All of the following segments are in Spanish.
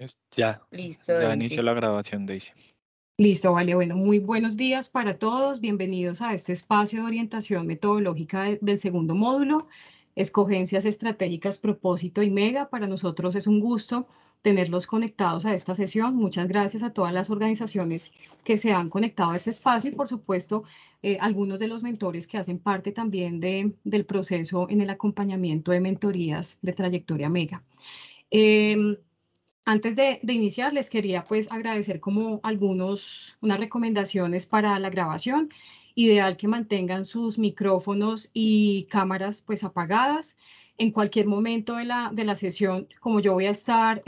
Ya, Listo, ya Daisy. inició la grabación, Daisy. Listo, vale. Bueno, muy buenos días para todos. Bienvenidos a este espacio de orientación metodológica del segundo módulo, Escogencias Estratégicas, Propósito y Mega. Para nosotros es un gusto tenerlos conectados a esta sesión. Muchas gracias a todas las organizaciones que se han conectado a este espacio y, por supuesto, algunos de los mentores que hacen parte también del proceso en el acompañamiento de mentorías de Trayectoria Mega. Antes de iniciar, les quería pues agradecer como unas recomendaciones para la grabación. Ideal que mantengan sus micrófonos y cámaras pues apagadas. En cualquier momento de la sesión, como yo voy a estar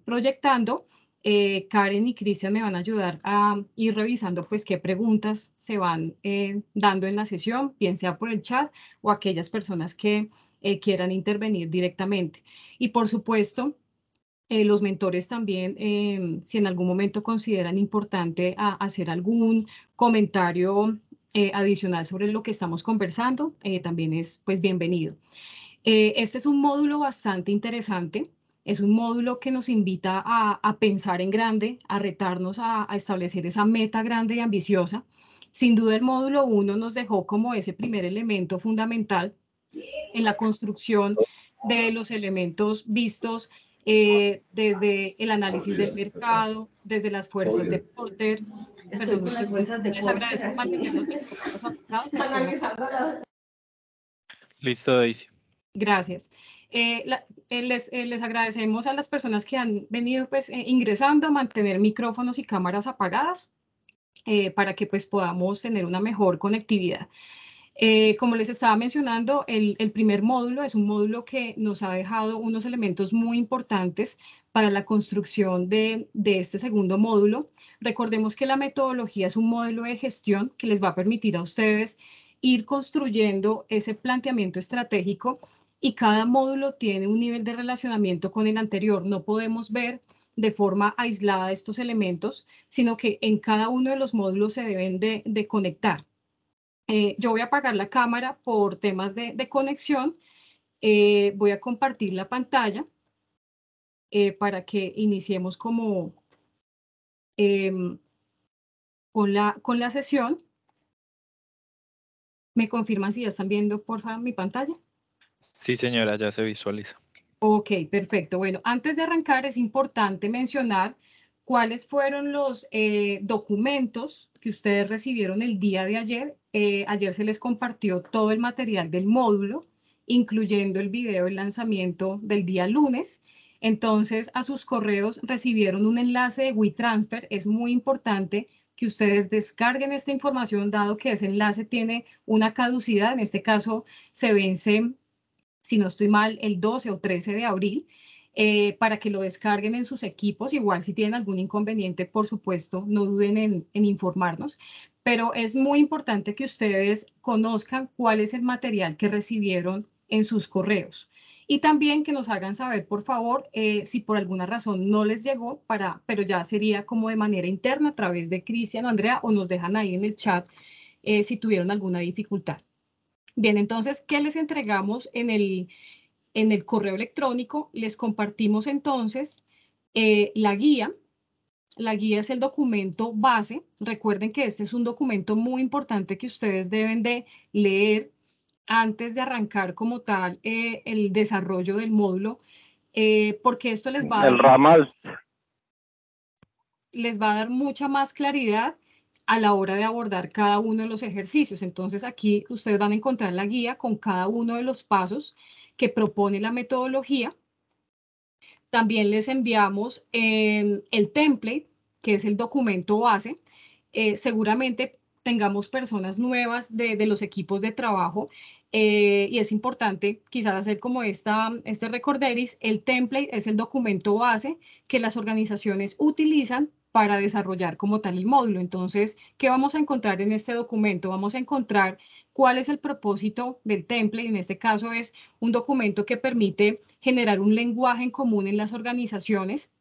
proyectando, Karen y Cristian me van a ayudar a ir revisando pues qué preguntas se van dando en la sesión, bien sea por el chat o aquellas personas que quieran intervenir directamente. Y por supuesto, los mentores también, si en algún momento consideran importante hacer algún comentario adicional sobre lo que estamos conversando, también es pues bienvenido. Este es un módulo bastante interesante. Es un módulo que nos invita a pensar en grande, a retarnos a establecer esa meta grande y ambiciosa. Sin duda, el módulo 1 nos dejó como ese primer elemento fundamental en la construcción de los elementos vistos desde el análisis del mercado, desde las fuerzas de Porter. Estoy Perdón, con las fuerzas de les Porter agradezco aquí. mantener los micrófonos apagados. Analizando. Listo, Daisy. Gracias. Les agradecemos a las personas que han venido pues, ingresando a mantener micrófonos y cámaras apagadas para que pues, podamos tener una mejor conectividad. Como les estaba mencionando, el primer módulo es un módulo que nos ha dejado unos elementos muy importantes para la construcción de este segundo módulo. Recordemos que la metodología es un modelo de gestión que les va a permitir a ustedes ir construyendo ese planteamiento estratégico y cada módulo tiene un nivel de relacionamiento con el anterior. No podemos ver de forma aislada estos elementos, sino que en cada uno de los módulos se deben de conectar. Yo voy a apagar la cámara por temas de conexión. Voy a compartir la pantalla para que iniciemos como con la sesión. ¿Me confirman si ya están viendo, por favor, mi pantalla? Sí, señora, ya se visualiza. Ok, perfecto. Bueno, antes de arrancar es importante mencionar cuáles fueron los documentos que ustedes recibieron el día de ayer. Ayer se les compartió todo el material del módulo, incluyendo el video del lanzamiento del día lunes. Entonces, a sus correos recibieron un enlace de WeTransfer. Es muy importante que ustedes descarguen esta información, dado que ese enlace tiene una caducidad. En este caso, se vence, si no estoy mal, el 12 o 13 de abril, para que lo descarguen en sus equipos. Igual si tienen algún inconveniente, por supuesto, no duden en informarnos. Pero es muy importante que ustedes conozcan cuál es el material que recibieron en sus correos. Y también que nos hagan saber, por favor, si por alguna razón no les llegó, pero ya sería como de manera interna a través de Cristian o Andrea, o nos dejan ahí en el chat si tuvieron alguna dificultad. Bien, entonces, ¿qué les entregamos en el correo electrónico? Les compartimos entonces la guía. La guía es el documento base. Recuerden que este es un documento muy importante que ustedes deben de leer antes de arrancar como tal el desarrollo del módulo, porque esto les va a El ramal. les va a dar mucha más claridad a la hora de abordar cada uno de los ejercicios. Entonces aquí ustedes van a encontrar la guía con cada uno de los pasos que propone la metodología. También les enviamos el template, que es el documento base. Seguramente tengamos personas nuevas de los equipos de trabajo y es importante quizás hacer como este recorderis. El template es el documento base que las organizaciones utilizan para desarrollar como tal el módulo. Entonces, ¿qué vamos a encontrar en este documento? Vamos a encontrar cuál es el propósito del template. En este caso es un documento que permite generar un lenguaje en común en las organizaciones,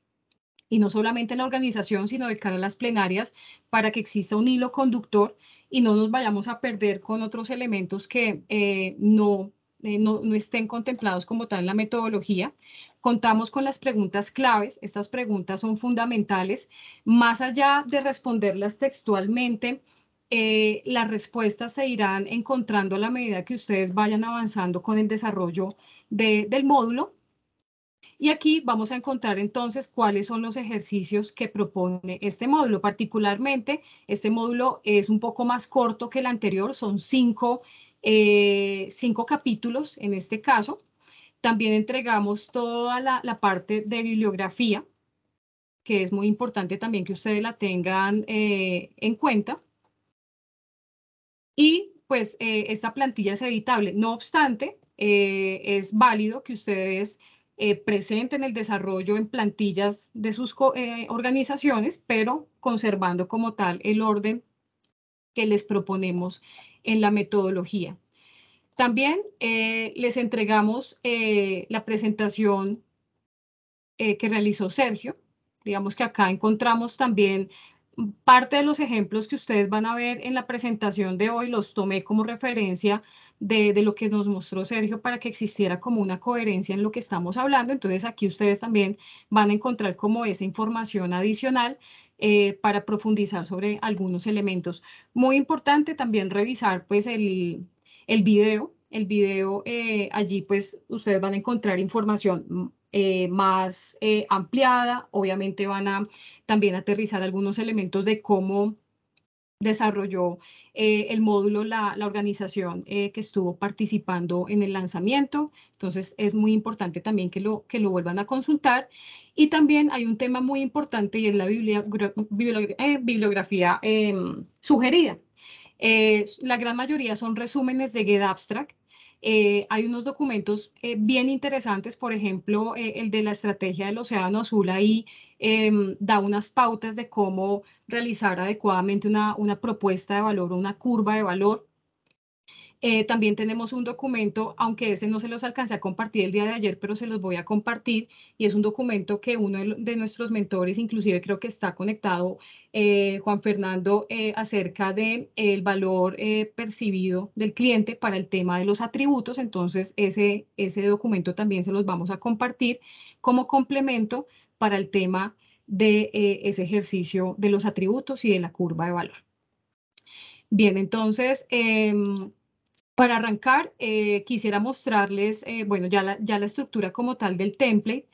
y no solamente en la organización, sino de cara a las plenarias, para que exista un hilo conductor y no nos vayamos a perder con otros elementos que no no estén contemplados como tal en la metodología. Contamos con las preguntas claves. Estas preguntas son fundamentales. Más allá de responderlas textualmente, las respuestas se irán encontrando a la medida que ustedes vayan avanzando con el desarrollo del módulo. Y aquí vamos a encontrar entonces cuáles son los ejercicios que propone este módulo. Particularmente, este módulo es un poco más corto que el anterior, son cinco capítulos en este caso. También entregamos toda la parte de bibliografía, que es muy importante también que ustedes la tengan en cuenta. Y pues esta plantilla es editable. No obstante, es válido que ustedes presenten el desarrollo en plantillas de sus organizaciones, pero conservando como tal el orden que les proponemos en la metodología. También les entregamos la presentación que realizó Sergio. Digamos que acá encontramos también parte de los ejemplos que ustedes van a ver en la presentación de hoy, los tomé como referencia de lo que nos mostró Sergio para que existiera como una coherencia en lo que estamos hablando. Entonces aquí ustedes también van a encontrar como esa información adicional para profundizar sobre algunos elementos. Muy importante también revisar pues el video. El video allí pues ustedes van a encontrar información más ampliada. Obviamente van a también aterrizar algunos elementos de cómo desarrolló el módulo la organización que estuvo participando en el lanzamiento. Entonces es muy importante también que lo vuelvan a consultar. Y también hay un tema muy importante y es la bibliografía sugerida. La gran mayoría son resúmenes de GetAbstract. Hay unos documentos bien interesantes, por ejemplo, el de la estrategia del Océano Azul ahí da unas pautas de cómo realizar adecuadamente una propuesta de valor o una curva de valor. También tenemos un documento, aunque ese no se los alcancé a compartir el día de ayer, pero se los voy a compartir, y es un documento que uno de nuestros mentores, inclusive creo que está conectado, Juan Fernando, acerca del valor percibido del cliente para el tema de los atributos. Entonces, ese documento también se los vamos a compartir como complemento para el tema de ese ejercicio de los atributos y de la curva de valor. Bien, entonces, para arrancar, quisiera mostrarles, bueno, ya la estructura como tal del template.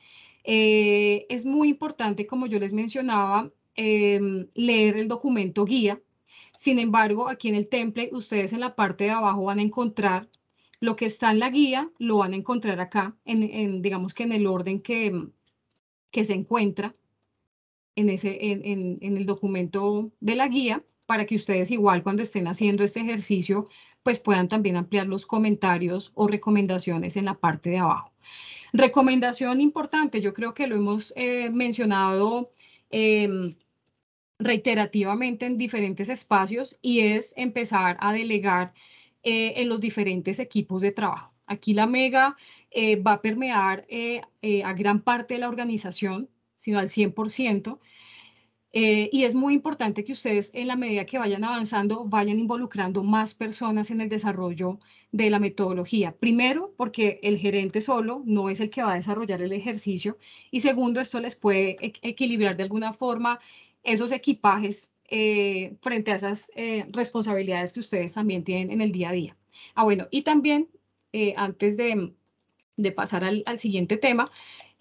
Es muy importante, como yo les mencionaba, leer el documento guía. Sin embargo, aquí en el template, ustedes en la parte de abajo van a encontrar lo que está en la guía, lo van a encontrar acá, digamos que en el orden que se encuentra en el documento de la guía, para que ustedes igual cuando estén haciendo este ejercicio, pues puedan también ampliar los comentarios o recomendaciones en la parte de abajo. Recomendación importante, yo creo que lo hemos mencionado reiterativamente en diferentes espacios, y es empezar a delegar en los diferentes equipos de trabajo. Aquí la Mega va a permear a gran parte de la organización, sino al 100%. Y es muy importante que ustedes, en la medida que vayan avanzando, vayan involucrando más personas en el desarrollo de la metodología. Primero, porque el gerente solo no es el que va a desarrollar el ejercicio. Y segundo, esto les puede equilibrar de alguna forma esos equipajes frente a esas responsabilidades que ustedes también tienen en el día a día. Bueno, y también, antes de pasar al siguiente tema,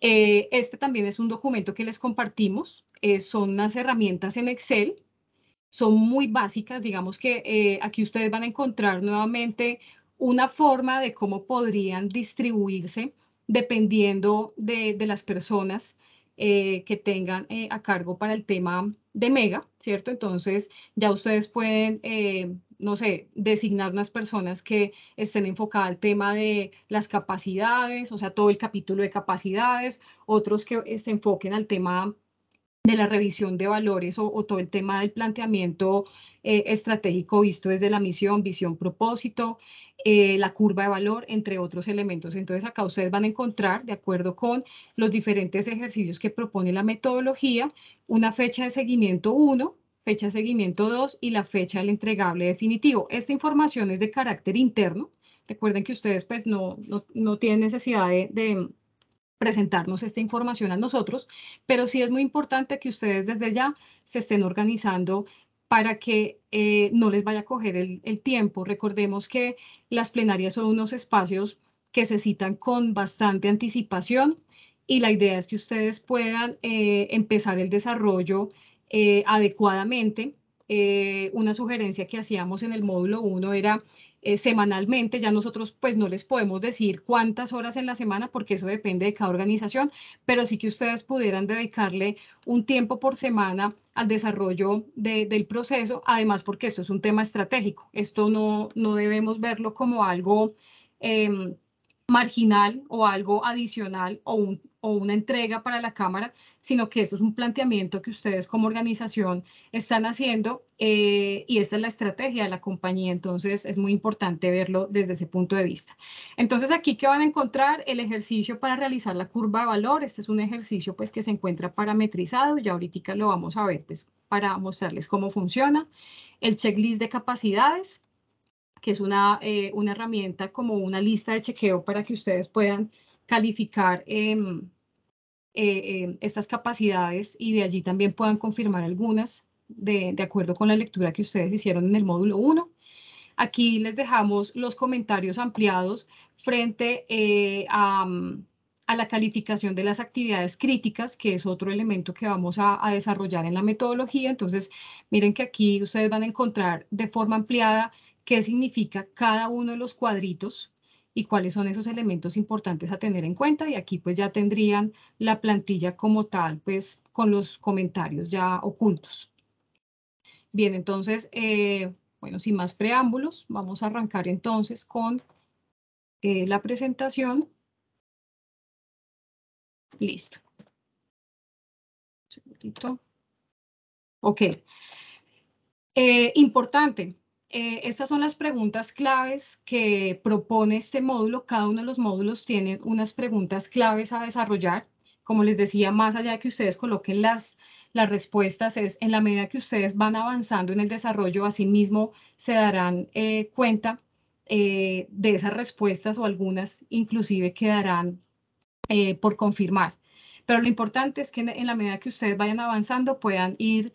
este también es un documento que les compartimos. Son unas herramientas en Excel, son muy básicas. Digamos que aquí ustedes van a encontrar nuevamente una forma de cómo podrían distribuirse dependiendo de las personas que tengan a cargo para el tema de Mega, ¿cierto? Entonces ya ustedes pueden, no sé, designar unas personas que estén enfocadas al tema de las capacidades, o sea, todo el capítulo de capacidades, otros que se enfoquen al tema de la revisión de valores o todo el tema del planteamiento estratégico visto desde la misión, visión, propósito, la curva de valor, entre otros elementos. Entonces acá ustedes van a encontrar, de acuerdo con los diferentes ejercicios que propone la metodología, una fecha de seguimiento 1, fecha de seguimiento 2 y la fecha del entregable definitivo. Esta información es de carácter interno. Recuerden que ustedes pues no tienen necesidad de presentarnos esta información a nosotros, pero sí es muy importante que ustedes desde ya se estén organizando para que no les vaya a coger el tiempo. Recordemos que las plenarias son unos espacios que se citan con bastante anticipación y la idea es que ustedes puedan empezar el desarrollo adecuadamente. Una sugerencia que hacíamos en el módulo 1 era semanalmente. Ya nosotros pues no les podemos decir cuántas horas en la semana porque eso depende de cada organización, pero sí que ustedes pudieran dedicarle un tiempo por semana al desarrollo del proceso, además porque esto es un tema estratégico. Esto no debemos verlo como algo marginal o algo adicional o una entrega para la Cámara, sino que esto es un planteamiento que ustedes como organización están haciendo y esta es la estrategia de la compañía, entonces es muy importante verlo desde ese punto de vista. Entonces aquí que van a encontrar el ejercicio para realizar la curva de valor. Este es un ejercicio pues que se encuentra parametrizado, ya ahorita lo vamos a ver pues para mostrarles cómo funciona. El checklist de capacidades, que es una herramienta como una lista de chequeo para que ustedes puedan calificar estas capacidades y de allí también puedan confirmar algunas de acuerdo con la lectura que ustedes hicieron en el módulo 1. Aquí les dejamos los comentarios ampliados frente a la calificación de las actividades críticas, que es otro elemento que vamos a desarrollar en la metodología. Entonces, miren que aquí ustedes van a encontrar de forma ampliada qué significa cada uno de los cuadritos y cuáles son esos elementos importantes a tener en cuenta. Y aquí pues ya tendrían la plantilla como tal, pues con los comentarios ya ocultos. Bien, entonces, bueno, sin más preámbulos, vamos a arrancar entonces con la presentación. Listo. Un segundito. Ok. Importante. Estas son las preguntas claves que propone este módulo. Cada uno de los módulos tiene unas preguntas claves a desarrollar. Como les decía, más allá de que ustedes coloquen las respuestas, es en la medida que ustedes van avanzando en el desarrollo, asimismo se darán cuenta de esas respuestas o algunas inclusive quedarán por confirmar. Pero lo importante es que en la medida que ustedes vayan avanzando puedan ir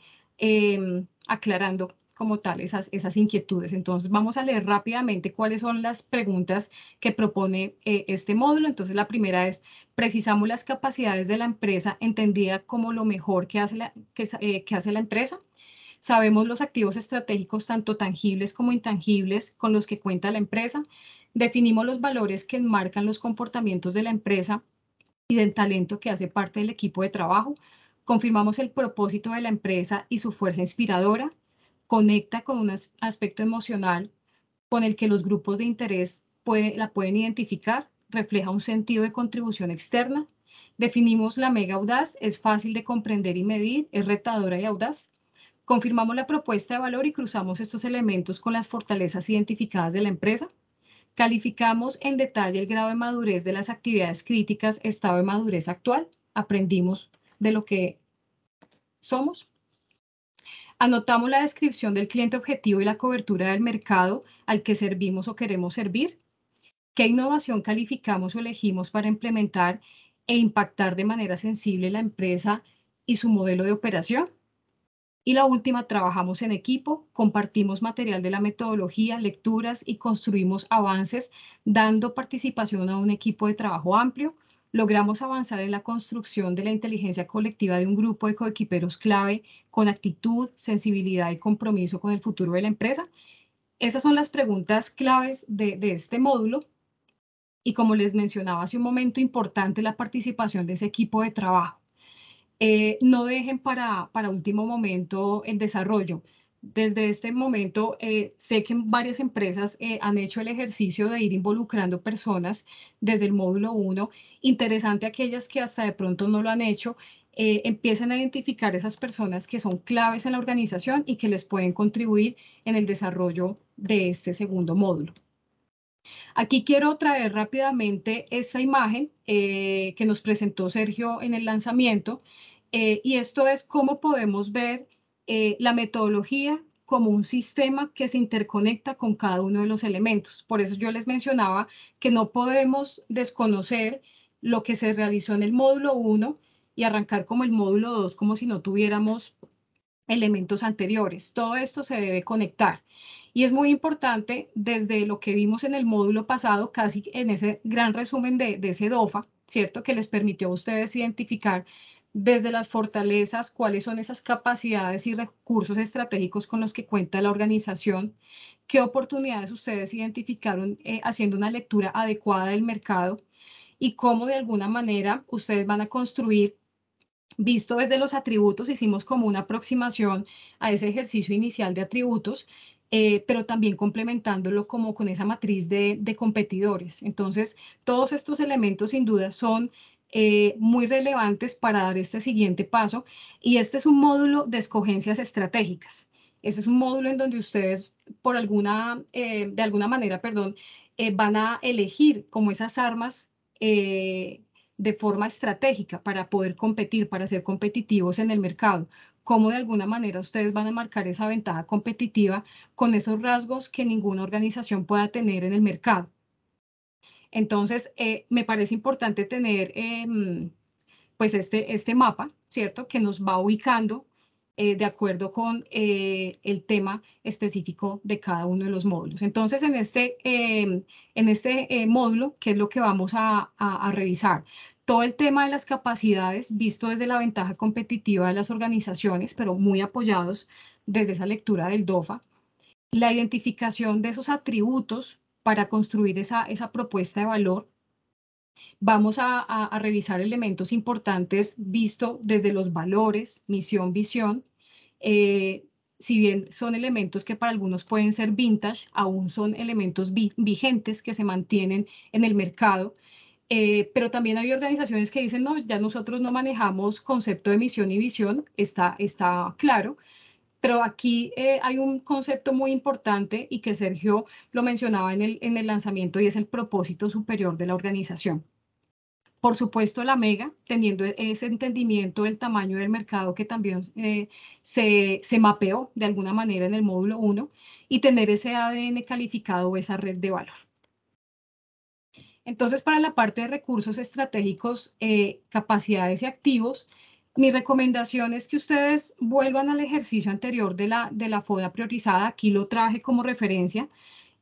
aclarando como tal esas inquietudes. Entonces vamos a leer rápidamente cuáles son las preguntas que propone este módulo. Entonces la primera es: precisamos las capacidades de la empresa entendida como lo mejor que hace la empresa. Sabemos los activos estratégicos tanto tangibles como intangibles con los que cuenta la empresa. Definimos los valores que enmarcan los comportamientos de la empresa y del talento que hace parte del equipo de trabajo. Confirmamos el propósito de la empresa y su fuerza inspiradora. Conecta con un aspecto emocional con el que los grupos de interés la pueden identificar. Refleja un sentido de contribución externa. Definimos la mega audaz. Es fácil de comprender y medir. Es retadora y audaz. Confirmamos la propuesta de valor y cruzamos estos elementos con las fortalezas identificadas de la empresa. Calificamos en detalle el grado de madurez de las actividades críticas, estado de madurez actual. Aprendimos de lo que somos. Anotamos la descripción del cliente objetivo y la cobertura del mercado al que servimos o queremos servir. ¿Qué innovación calificamos o elegimos para implementar e impactar de manera sensible la empresa y su modelo de operación? Y la última, trabajamos en equipo, compartimos material de la metodología, lecturas y construimos avances dando participación a un equipo de trabajo amplio. Logramos avanzar en la construcción de la inteligencia colectiva de un grupo de coequiperos clave con actitud, sensibilidad y compromiso con el futuro de la empresa. Esas son las preguntas claves de este módulo. Y como les mencionaba hace un momento, importante la participación de ese equipo de trabajo. No dejen para último momento el desarrollo. Desde este momento, sé que varias empresas han hecho el ejercicio de ir involucrando personas desde el módulo 1. Interesante aquellas que hasta de pronto no lo han hecho, empiecen a identificar esas personas que son claves en la organización y que les pueden contribuir en el desarrollo de este segundo módulo. Aquí quiero traer rápidamente esta imagen que nos presentó Sergio en el lanzamiento y esto es cómo podemos ver la metodología como un sistema que se interconecta con cada uno de los elementos. Por eso yo les mencionaba que no podemos desconocer lo que se realizó en el módulo 1 y arrancar como el módulo 2, como si no tuviéramos elementos anteriores. Todo esto se debe conectar. Y es muy importante desde lo que vimos en el módulo pasado, casi en ese gran resumen de ese DOFA, ¿cierto? Que les permitió a ustedes identificar desde las fortalezas cuáles son esas capacidades y recursos estratégicos con los que cuenta la organización, qué oportunidades ustedes identificaron haciendo una lectura adecuada del mercado y cómo de alguna manera ustedes van a construir. Visto desde los atributos, hicimos como una aproximación a ese ejercicio inicial de atributos, pero también complementándolo como con esa matriz de competidores. Entonces, todos estos elementos sin duda son muy relevantes para dar este siguiente paso y este es un módulo de escogencias estratégicas. Este es un módulo en donde ustedes, de alguna manera, perdón, van a elegir como esas armas de forma estratégica para poder competir, para ser competitivos en el mercado. Cómo de alguna manera ustedes van a marcar esa ventaja competitiva con esos rasgos que ninguna organización pueda tener en el mercado. Entonces, me parece importante tener pues este mapa, ¿cierto? Que nos va ubicando de acuerdo con el tema específico de cada uno de los módulos. Entonces, en este módulo, ¿qué es lo que vamos a revisar? Todo el tema de las capacidades visto desde la ventaja competitiva de las organizaciones, pero muy apoyados desde esa lectura del DOFA. La identificación de esos atributos para construir esa propuesta de valor. Vamos a revisar elementos importantes visto desde los valores, misión, visión. Si bien son elementos que para algunos pueden ser vintage, aún son elementos vigentes que se mantienen en el mercado. Pero también hay organizaciones que dicen, no, ya nosotros no manejamos concepto de misión y visión, está claro. Pero aquí hay un concepto muy importante y que Sergio lo mencionaba en el lanzamiento y es el propósito superior de la organización. Por supuesto, la Mega, teniendo ese entendimiento del tamaño del mercado que también se mapeó de alguna manera en el módulo 1 y tener ese ADN calificado o esa red de valor. Entonces, para la parte de recursos estratégicos, capacidades y activos, mi recomendación es que ustedes vuelvan al ejercicio anterior de la FODA priorizada. Aquí lo traje como referencia.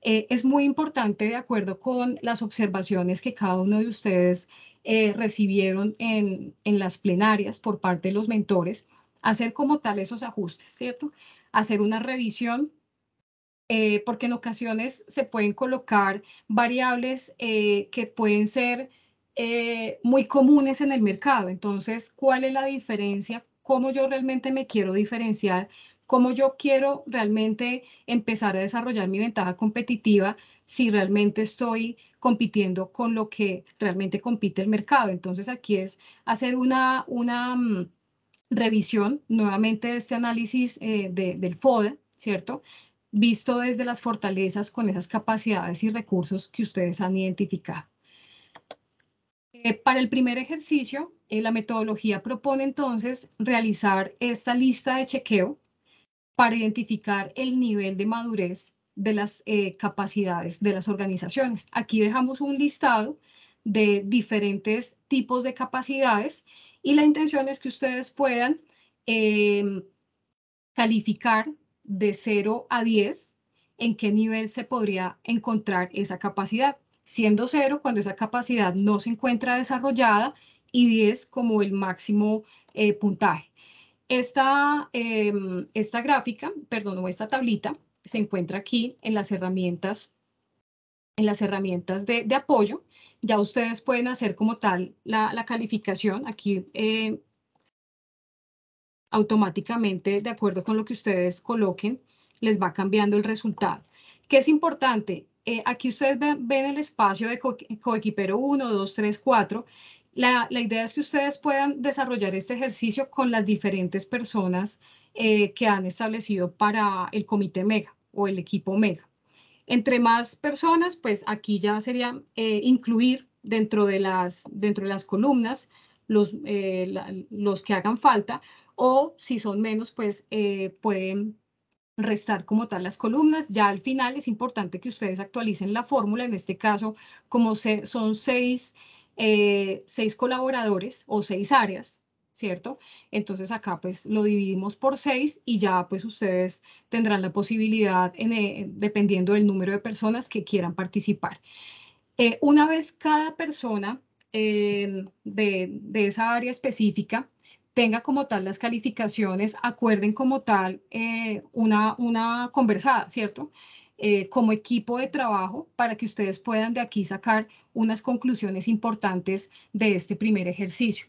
Es muy importante, de acuerdo con las observaciones que cada uno de ustedes recibieron en las plenarias por parte de los mentores, hacer como tal esos ajustes, ¿cierto? Hacer una revisión, porque en ocasiones se pueden colocar variables que pueden ser muy comunes en el mercado. Entonces, ¿cuál es la diferencia? ¿Cómo yo realmente me quiero diferenciar? ¿Cómo yo quiero realmente empezar a desarrollar mi ventaja competitiva si realmente estoy compitiendo con lo que realmente compite el mercado? Entonces, aquí es hacer una revisión nuevamente de este análisis del FODA, ¿cierto? Visto desde las fortalezas con esas capacidades y recursos que ustedes han identificado. Para el primer ejercicio, la metodología propone entonces realizar esta lista de chequeo para identificar el nivel de madurez de las capacidades de las organizaciones. Aquí dejamos un listado de diferentes tipos de capacidades y la intención es que ustedes puedan calificar de 0 a 10 en qué nivel se podría encontrar esa capacidad, siendo 0 cuando esa capacidad no se encuentra desarrollada y 10 como el máximo puntaje. Esta gráfica, perdón, o esta tablita se encuentra aquí en las herramientas de apoyo. Ya ustedes pueden hacer como tal la calificación. Aquí automáticamente, de acuerdo con lo que ustedes coloquen, les va cambiando el resultado. ¿Qué es importante? Aquí ustedes ven el espacio de coequipero 1, 2, 3, 4. La idea es que ustedes puedan desarrollar este ejercicio con las diferentes personas que han establecido para el comité MEGA o el equipo MEGA. Entre más personas, pues aquí ya sería incluir dentro de las columnas los que hagan falta, o si son menos, pues pueden restar como tal las columnas. Ya al final es importante que ustedes actualicen la fórmula. En este caso, como son seis colaboradores o 6 áreas, ¿cierto? Entonces acá pues lo dividimos por 6 y ya pues ustedes tendrán la posibilidad, dependiendo del número de personas que quieran participar. Una vez cada persona de esa área específica tenga como tal las calificaciones, acuerden como tal una conversada, ¿cierto? Como equipo de trabajo para que ustedes puedan de aquí sacar unas conclusiones importantes de este primer ejercicio.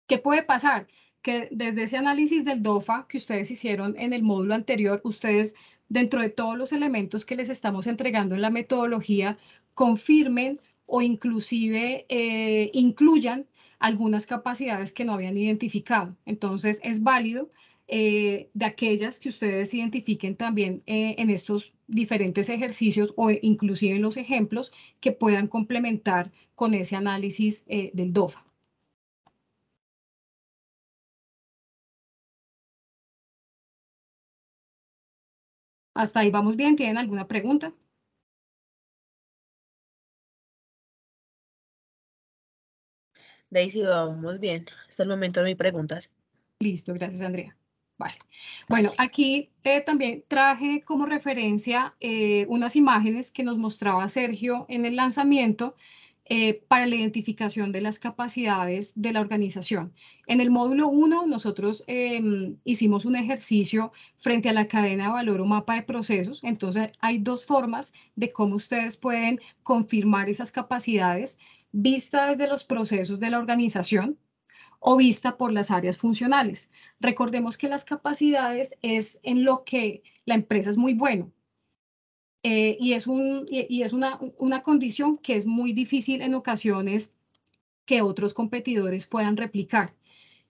¿Qué puede pasar? Que desde ese análisis del DOFA que ustedes hicieron en el módulo anterior, ustedes, dentro de todos los elementos que les estamos entregando en la metodología, confirmen o inclusive incluyan algunas capacidades que no habían identificado. Entonces, es válido de aquellas que ustedes identifiquen también en estos diferentes ejercicios o inclusive en los ejemplos que puedan complementar con ese análisis del DOFA. Hasta ahí vamos bien. ¿Tienen alguna pregunta? Daisy, vamos bien. Hasta el momento no hay preguntas. Listo, gracias, Andrea. Vale. Bueno, aquí también traje como referencia unas imágenes que nos mostraba Sergio en el lanzamiento para la identificación de las capacidades de la organización. En el módulo 1, nosotros hicimos un ejercicio frente a la cadena de valor o mapa de procesos. Entonces, hay dos formas de cómo ustedes pueden confirmar esas capacidades vista desde los procesos de la organización o vista por las áreas funcionales. Recordemos que las capacidades es en lo que la empresa es muy bueno. Y es una condición que es muy difícil en ocasiones que otros competidores puedan replicar.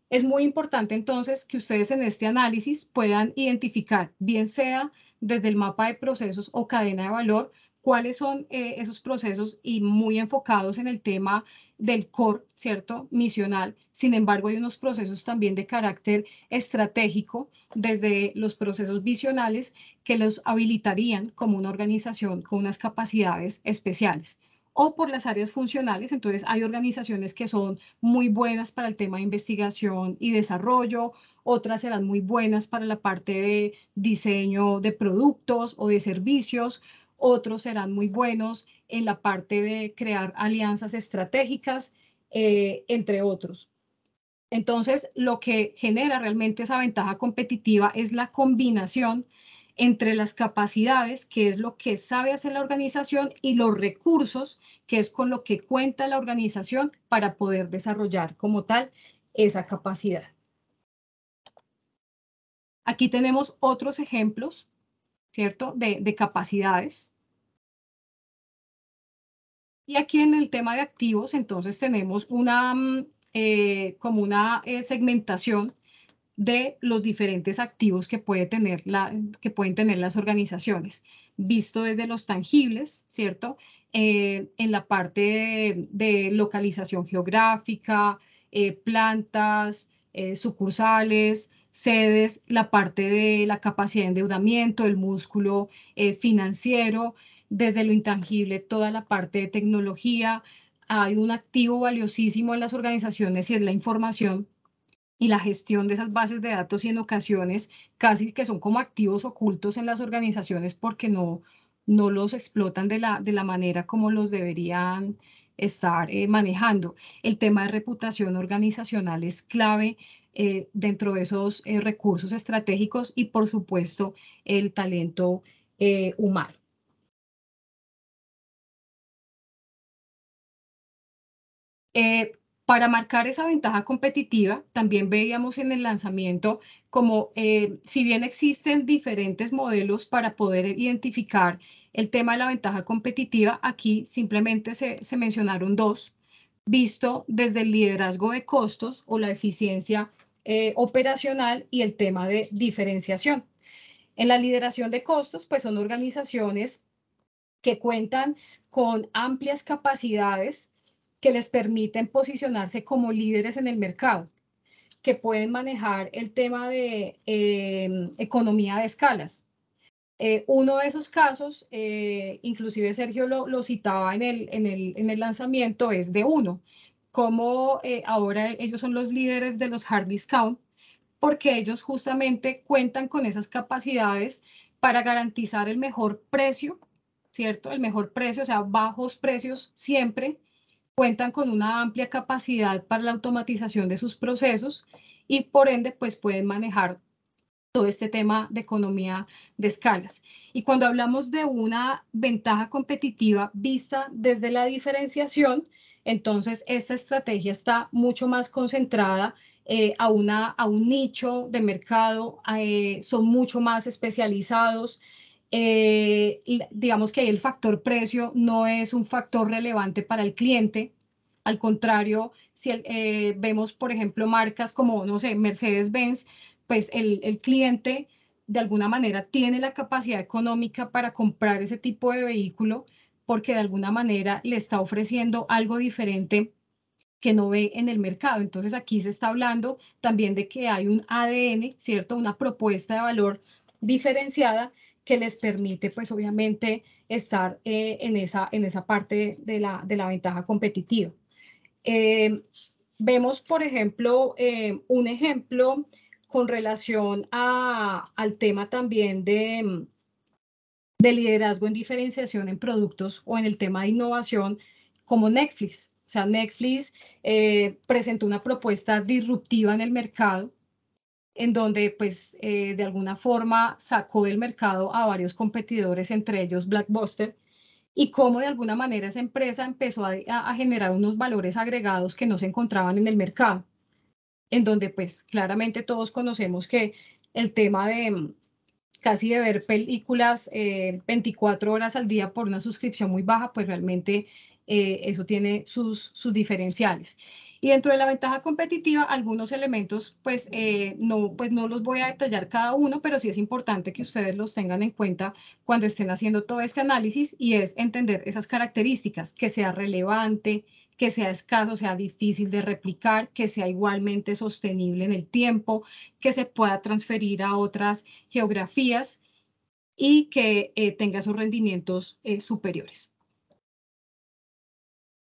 Es muy importante entonces que ustedes en este análisis puedan identificar, bien sea desde el mapa de procesos o cadena de valor, cuáles son esos procesos y muy enfocados en el tema del core, ¿cierto? Misional. Sin embargo, hay unos procesos también de carácter estratégico desde los procesos visionales que los habilitarían como una organización con unas capacidades especiales o por las áreas funcionales. Entonces, hay organizaciones que son muy buenas para el tema de investigación y desarrollo, otras serán muy buenas para la parte de diseño de productos o de servicios, otros serán muy buenos en la parte de crear alianzas estratégicas, entre otros. Entonces, lo que genera realmente esa ventaja competitiva es la combinación entre las capacidades, que es lo que sabe hacer la organización, y los recursos, que es con lo que cuenta la organización para poder desarrollar como tal esa capacidad. Aquí tenemos otros ejemplos, ¿cierto?, de capacidades. Y aquí en el tema de activos, entonces tenemos como una segmentación de los diferentes activos que que pueden tener las organizaciones, visto desde los tangibles, ¿cierto? En la parte de localización geográfica, plantas, sucursales, sedes, la parte de la capacidad de endeudamiento, el músculo financiero, desde lo intangible, toda la parte de tecnología. Hay un activo valiosísimo en las organizaciones y es la información y la gestión de esas bases de datos, y en ocasiones casi que son como activos ocultos en las organizaciones porque no los explotan de la manera como los deberían estar manejando. El tema de reputación organizacional es clave dentro de esos recursos estratégicos y por supuesto el talento humano. Para marcar esa ventaja competitiva, también veíamos en el lanzamiento como si bien existen diferentes modelos para poder identificar el tema de la ventaja competitiva, aquí simplemente se mencionaron dos, visto desde el liderazgo de costos o la eficiencia operacional y el tema de diferenciación. En la lideración de costos, pues son organizaciones que cuentan con amplias capacidades que les permiten posicionarse como líderes en el mercado, que pueden manejar el tema de economía de escalas. Uno de esos casos, inclusive Sergio lo citaba en el lanzamiento, es de Uno. Como ahora ellos son los líderes de los hard discount, porque ellos justamente cuentan con esas capacidades para garantizar el mejor precio, ¿cierto? El mejor precio, o sea, bajos precios siempre. Cuentan con una amplia capacidad para la automatización de sus procesos y por ende, pues pueden manejar todo este tema de economía de escalas. Y cuando hablamos de una ventaja competitiva vista desde la diferenciación, entonces esta estrategia está mucho más concentrada a un nicho de mercado, son mucho más especializados. Digamos que ahí el factor precio no es un factor relevante para el cliente. Al contrario, si vemos, por ejemplo, marcas como, no sé, Mercedes-Benz, pues el cliente de alguna manera tiene la capacidad económica para comprar ese tipo de vehículo porque de alguna manera le está ofreciendo algo diferente que no ve en el mercado. Entonces aquí se está hablando también de que hay un ADN, ¿cierto? Una propuesta de valor diferenciada que les permite, pues obviamente, estar en esa parte de la ventaja competitiva. Vemos, por ejemplo, un ejemplo con relación al tema también de liderazgo en diferenciación en productos o en el tema de innovación como Netflix. O sea, Netflix presentó una propuesta disruptiva en el mercado en donde pues de alguna forma sacó del mercado a varios competidores, entre ellos Blockbuster, y cómo de alguna manera esa empresa empezó a generar unos valores agregados que no se encontraban en el mercado, en donde pues claramente todos conocemos que el tema de casi de ver películas 24 horas al día por una suscripción muy baja, pues realmente eso tiene sus diferenciales. Y dentro de la ventaja competitiva, algunos elementos, pues no los voy a detallar cada uno, pero sí es importante que ustedes los tengan en cuenta cuando estén haciendo todo este análisis y es entender esas características, que sea relevante, que sea escaso, sea difícil de replicar, que sea igualmente sostenible en el tiempo, que se pueda transferir a otras geografías y que tenga esos rendimientos superiores.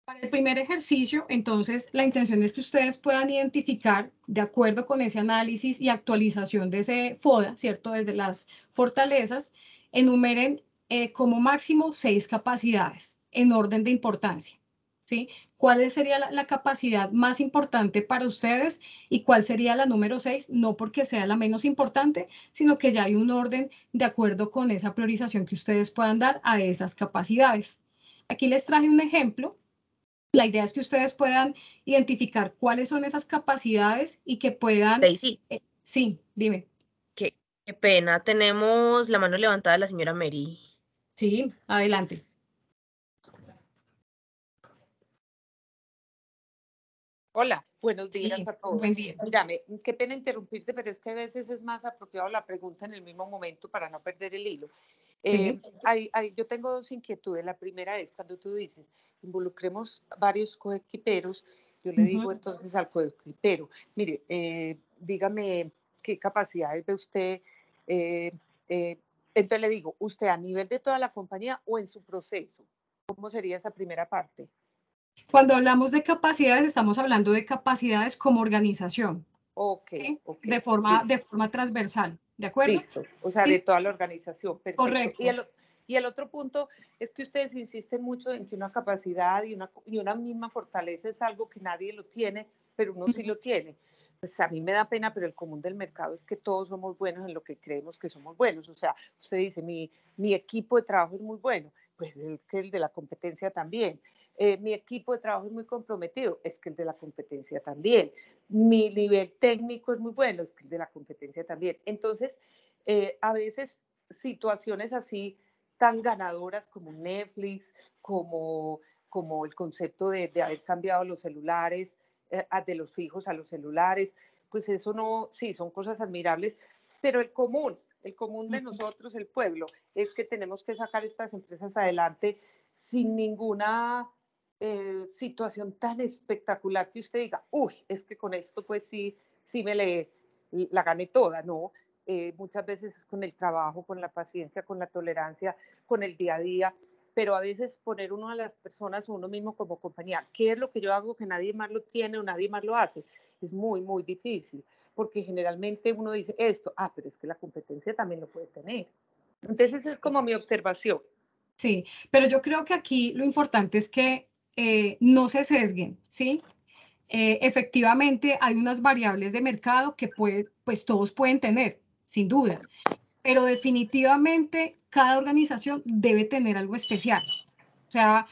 Para el primer ejercicio, entonces, la intención es que ustedes puedan identificar, de acuerdo con ese análisis y actualización de ese FODA, ¿cierto? Desde las fortalezas, enumeren como máximo 6 capacidades en orden de importancia, ¿sí? ¿Cuál sería la capacidad más importante para ustedes y cuál sería la número 6? No porque sea la menos importante, sino que ya hay un orden de acuerdo con esa priorización que ustedes puedan dar a esas capacidades. Aquí les traje un ejemplo. La idea es que ustedes puedan identificar cuáles son esas capacidades y que puedan... Daisy, sí, dime. qué pena. Tenemos la mano levantada de la señora Mary. Sí, adelante. Hola, buenos Sí, días a todos. buen día. Mírame, qué pena interrumpirte, pero es que a veces es más apropiado la pregunta en el mismo momento para no perder el hilo. Sí. Yo tengo dos inquietudes. La primera es cuando tú dices, involucremos varios coequiperos, yo le digo entonces al coequipero, mire, dígame qué capacidades ve usted. Entonces le digo, usted a nivel de toda la compañía o en su proceso, ¿cómo sería esa primera parte? Cuando hablamos de capacidades, estamos hablando de capacidades como organización, Ok, ¿sí? ok, De listo. forma transversal, ¿de acuerdo? Listo, o sea, de Sí, toda la organización, perfecto. correcto. Y el otro punto es que ustedes insisten mucho en que una capacidad y una misma fortaleza es algo que nadie lo tiene, pero uno sí lo tiene. Pues a mí me da pena, pero el común del mercado es que todos somos buenos en lo que creemos que somos buenos. O sea, usted dice, mi equipo de trabajo es muy bueno, pues es que el de la competencia también. Mi equipo de trabajo es muy comprometido, es que el de la competencia también. Mi nivel técnico es muy bueno, es que el de la competencia también. Entonces, a veces situaciones así tan ganadoras como Netflix, como el concepto de haber cambiado los celulares, de los fijos a los celulares, pues eso no, sí, son cosas admirables, pero el común de nosotros, el pueblo, es que tenemos que sacar estas empresas adelante sin ninguna situación tan espectacular que usted diga, uy, es que con esto pues sí, sí la gané toda, ¿no? muchas veces es con el trabajo, con la paciencia, con la tolerancia, con el día a día, pero a veces poner uno a las personas o uno mismo como compañía, ¿qué es lo que yo hago que nadie más lo tiene o nadie más lo hace? Es muy, muy difícil, porque generalmente uno dice esto, pero es que la competencia también lo puede tener. Entonces es como mi observación. Sí, pero yo creo que aquí lo importante es que no se sesguen, ¿sí? Efectivamente, hay unas variables de mercado que pues todos pueden tener, sin duda, pero definitivamente cada organización debe tener algo especial. O sea,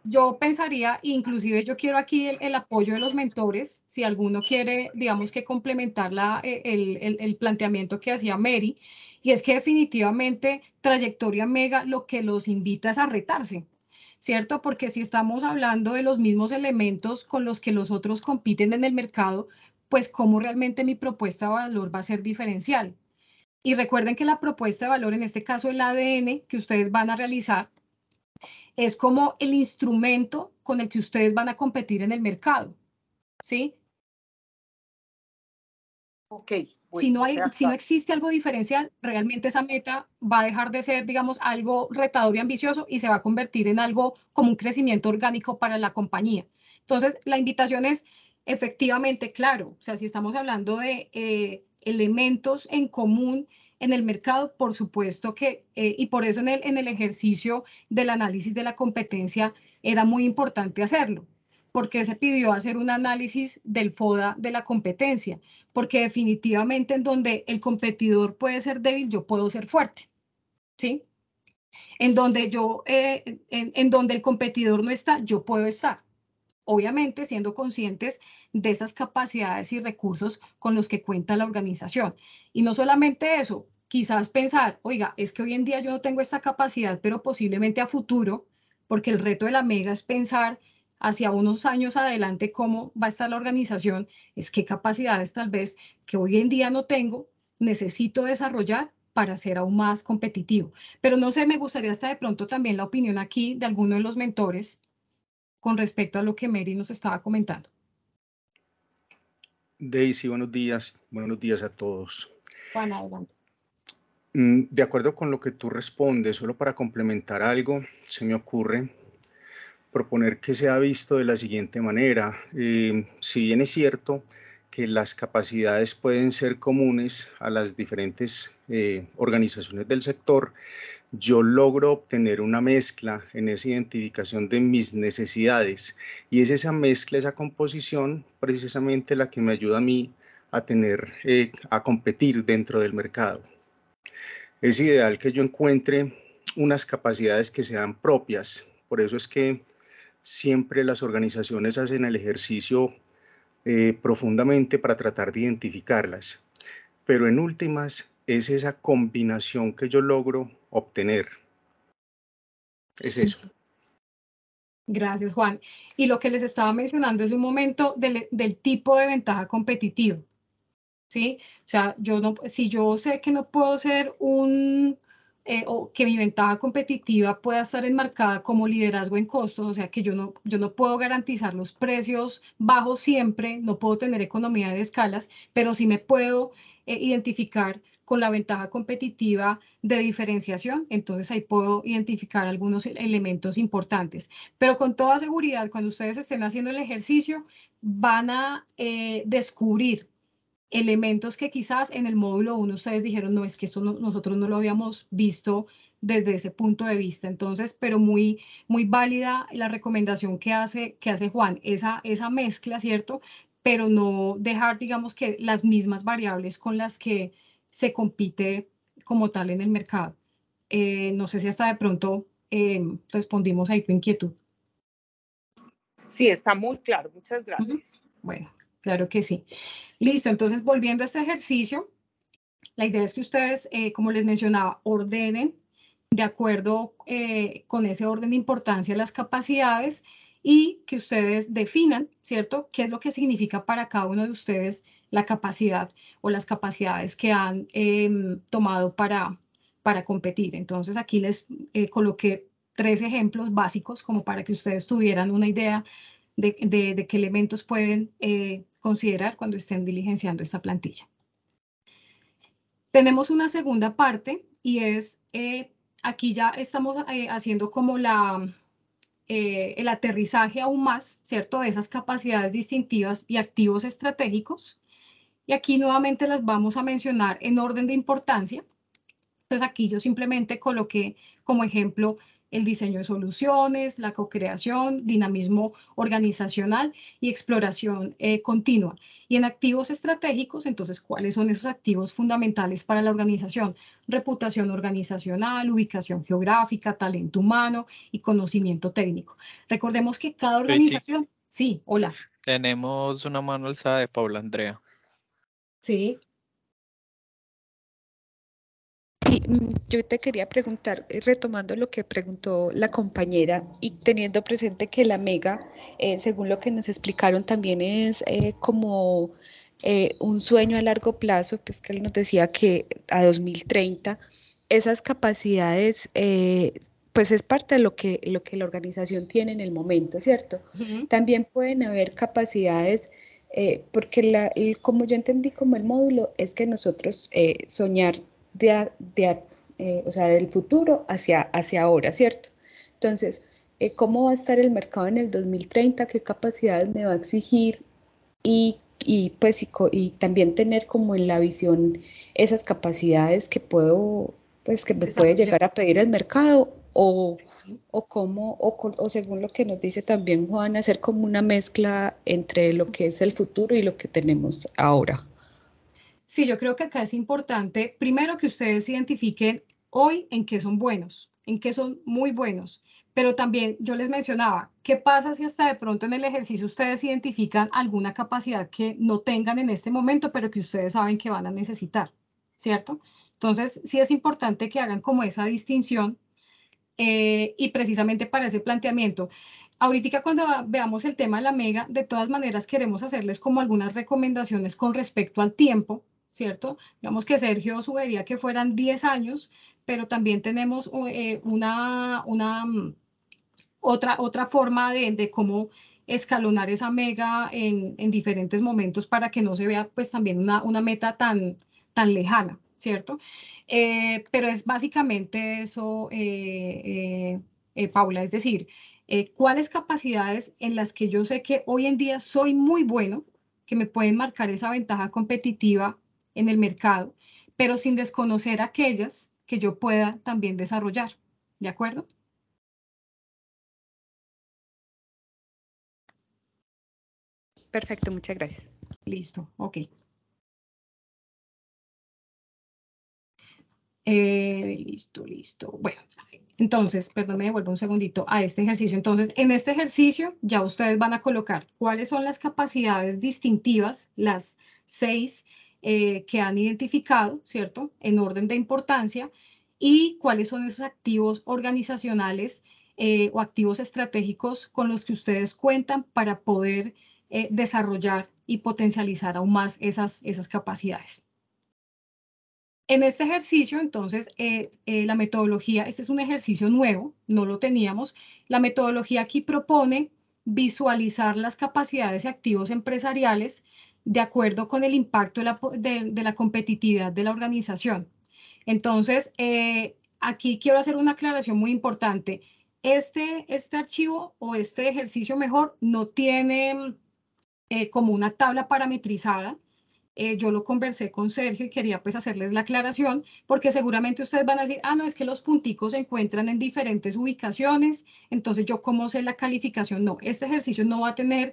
yo pensaría, inclusive yo quiero aquí el apoyo de los mentores, si alguno quiere, digamos que complementar el planteamiento que hacía Mary, y es que definitivamente Trayectoria Mega lo que los invita es a retarse, ¿cierto? Porque si estamos hablando de los mismos elementos con los que los otros compiten en el mercado, pues cómo realmente mi propuesta de valor va a ser diferencial. Y recuerden que la propuesta de valor, en este caso el ADN que ustedes van a realizar, es como el instrumento con el que ustedes van a competir en el mercado, ¿sí? Ok. Si no existe algo diferencial, realmente esa meta va a dejar de ser, digamos, algo retador y ambicioso y se va a convertir en algo como un crecimiento orgánico para la compañía. Entonces, la invitación es efectivamente, claro, o sea, si estamos hablando de elementos en común en el mercado, por supuesto que, y por eso en el ejercicio del análisis de la competencia era muy importante hacerlo, porque se pidió hacer un análisis del FODA de la competencia, porque definitivamente en donde el competidor puede ser débil, yo puedo ser fuerte, ¿sí? En donde en donde el competidor no está, yo puedo estar. Obviamente siendo conscientes de esas capacidades y recursos con los que cuenta la organización. Y no solamente eso, quizás pensar, oiga, es que hoy en día yo no tengo esta capacidad, pero posiblemente a futuro, porque el reto de la Mega es pensar hacia unos años adelante cómo va a estar la organización, es qué capacidades tal vez que hoy en día no tengo, necesito desarrollar para ser aún más competitivo. Pero no sé, me gustaría hasta de pronto también la opinión aquí de alguno de los mentores con respecto a lo que Mary nos estaba comentando. Daisy, buenos días a todos. Juan, adelante. De acuerdo con lo que tú respondes, solo para complementar algo, se me ocurre proponer que sea visto de la siguiente manera. Si bien es cierto que las capacidades pueden ser comunes a las diferentes organizaciones del sector, yo logro obtener una mezcla en esa identificación de mis necesidades, y es esa mezcla, esa composición, precisamente la que me ayuda a mí a competir dentro del mercado. Es ideal que yo encuentre unas capacidades que sean propias, por eso es que siempre las organizaciones hacen el ejercicio profundamente para tratar de identificarlas, pero en últimas es esa combinación que yo logro obtener. Es eso. Gracias, Juan. Y lo que les estaba mencionando es un momento del tipo de ventaja competitiva, ¿sí? O sea, si yo sé que no puedo ser o que mi ventaja competitiva pueda estar enmarcada como liderazgo en costos, o sea, que yo no puedo garantizar los precios bajos siempre, no puedo tener economía de escalas, pero sí me puedo identificar con la ventaja competitiva de diferenciación, entonces ahí puedo identificar algunos elementos importantes. Pero con toda seguridad, cuando ustedes estén haciendo el ejercicio, van a descubrir elementos que quizás en el módulo 1 ustedes dijeron, no, es que esto nosotros no lo habíamos visto desde ese punto de vista. Entonces, pero muy, muy válida la recomendación que hace Juan, esa mezcla, ¿cierto? Pero no dejar, digamos, que las mismas variables con las que se compite como tal en el mercado. No sé si hasta de pronto respondimos ahí tu inquietud. Sí, está muy claro. Muchas gracias. Bueno, claro que sí. Listo, entonces volviendo a este ejercicio, la idea es que ustedes, como les mencionaba, ordenen de acuerdo con ese orden de importancia las capacidades y que ustedes definan, ¿cierto? ¿Qué es lo que significa para cada uno de ustedes la capacidad o las capacidades que han tomado para competir? Entonces aquí les coloqué 3 ejemplos básicos como para que ustedes tuvieran una idea de qué elementos pueden considerar cuando estén diligenciando esta plantilla. Tenemos una segunda parte y es, aquí ya estamos haciendo como el aterrizaje aún más, ¿cierto? De esas capacidades distintivas y activos estratégicos. Y aquí nuevamente las vamos a mencionar en orden de importancia. Entonces aquí yo simplemente coloqué como ejemplo el diseño de soluciones, la co-creación, dinamismo organizacional y exploración continua. Y en activos estratégicos, entonces, ¿cuáles son esos activos fundamentales para la organización? Reputación organizacional, ubicación geográfica, talento humano y conocimiento técnico. Recordemos que cada organización... Sí, hola. Tenemos una mano alzada de Paula Andrea. Sí. Sí, yo te quería preguntar, retomando lo que preguntó la compañera y teniendo presente que la mega, según lo que nos explicaron, también es como un sueño a largo plazo, pues que él nos decía que a 2030, esas capacidades, pues es parte de lo que la organización tiene en el momento, ¿cierto? También pueden haber capacidades, porque como yo entendí como el módulo, es que nosotros soñar o sea, del futuro hacia ahora, ¿cierto? Entonces, ¿cómo va a estar el mercado en el 2030? ¿Qué capacidades me va a exigir? Pues, y también tener como en la visión esas capacidades que puedo, pues que me puede llegar a pedir el mercado, o según lo que nos dice también Juan, hacer como una mezcla entre lo que es el futuro y lo que tenemos ahora. Sí, yo creo que acá es importante, primero, que ustedes identifiquen hoy en qué son buenos, en qué son muy buenos, pero también yo les mencionaba, ¿qué pasa si hasta de pronto en el ejercicio ustedes identifican alguna capacidad que no tengan en este momento, pero que ustedes saben que van a necesitar, ¿cierto? Entonces, sí es importante que hagan como esa distinción y precisamente para ese planteamiento. Ahorita cuando veamos el tema de la mega, de todas maneras queremos hacerles como algunas recomendaciones con respecto al tiempo, ¿cierto? Digamos que Sergio sugería que fueran 10 años, pero también tenemos otra forma de cómo escalonar esa mega en diferentes momentos para que no se vea pues también una meta tan lejana, ¿cierto? Pero es básicamente eso, Paula, es decir, cuáles capacidades en las que yo sé que hoy en día soy muy bueno, que me pueden marcar esa ventaja competitiva en el mercado, pero sin desconocer aquellas que yo pueda también desarrollar, ¿de acuerdo? Perfecto, muchas gracias. Listo, ok. Listo. Bueno, entonces, perdón, me devuelvo un segundito a este ejercicio. Entonces, en este ejercicio ya ustedes van a colocar cuáles son las capacidades distintivas, las 6 que han identificado, ¿cierto? En orden de importancia, y cuáles son esos activos organizacionales o activos estratégicos con los que ustedes cuentan para poder desarrollar y potencializar aún más esas capacidades. En este ejercicio, entonces, la metodología, este es un ejercicio nuevo, no lo teníamos. La metodología aquí propone visualizar las capacidades y activos empresariales de acuerdo con el impacto de la competitividad de la organización. Entonces, aquí quiero hacer una aclaración muy importante. Este archivo o este ejercicio mejor no tiene como una tabla parametrizada. Yo lo conversé con Sergio y quería pues hacerles la aclaración, porque seguramente ustedes van a decir, no, es que los punticos se encuentran en diferentes ubicaciones, entonces yo cómo sé la calificación. No, este ejercicio no va a tener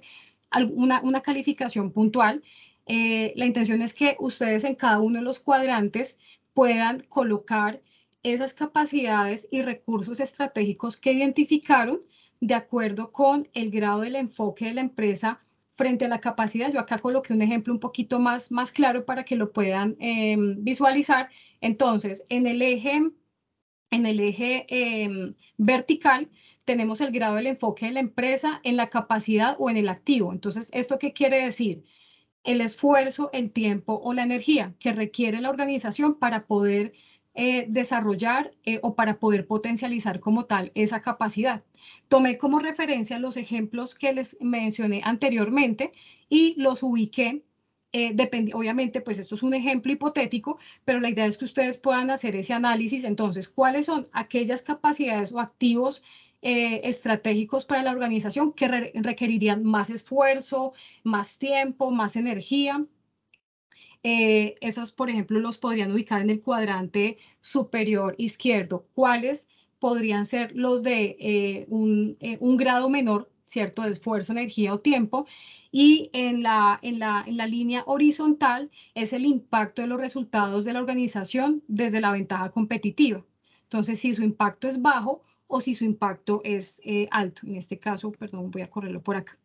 una calificación puntual. La intención es que ustedes en cada uno de los cuadrantes puedan colocar esas capacidades y recursos estratégicos que identificaron de acuerdo con el grado del enfoque de la empresa frente a la capacidad. Yo acá coloqué un ejemplo un poquito más claro para que lo puedan visualizar. Entonces, en el eje vertical tenemos el grado del enfoque de la empresa en la capacidad o en el activo. Entonces, ¿esto qué quiere decir? El esfuerzo, el tiempo o la energía que requiere la organización para poder desarrollar o para poder potencializar como tal esa capacidad. Tomé como referencia los ejemplos que les mencioné anteriormente y los ubiqué obviamente, pues esto es un ejemplo hipotético, pero la idea es que ustedes puedan hacer ese análisis. Entonces, ¿cuáles son aquellas capacidades o activos estratégicos para la organización que requerirían más esfuerzo, más tiempo, más energía? Esos, por ejemplo, los podrían ubicar en el cuadrante superior izquierdo. ¿Cuáles podrían ser los de un grado menor, ¿cierto?, de esfuerzo, energía o tiempo? Y en la línea horizontal es el impacto de los resultados de la organización desde la ventaja competitiva. Entonces, si su impacto es bajo o si su impacto es alto. En este caso, perdón, voy a correrlo por acá.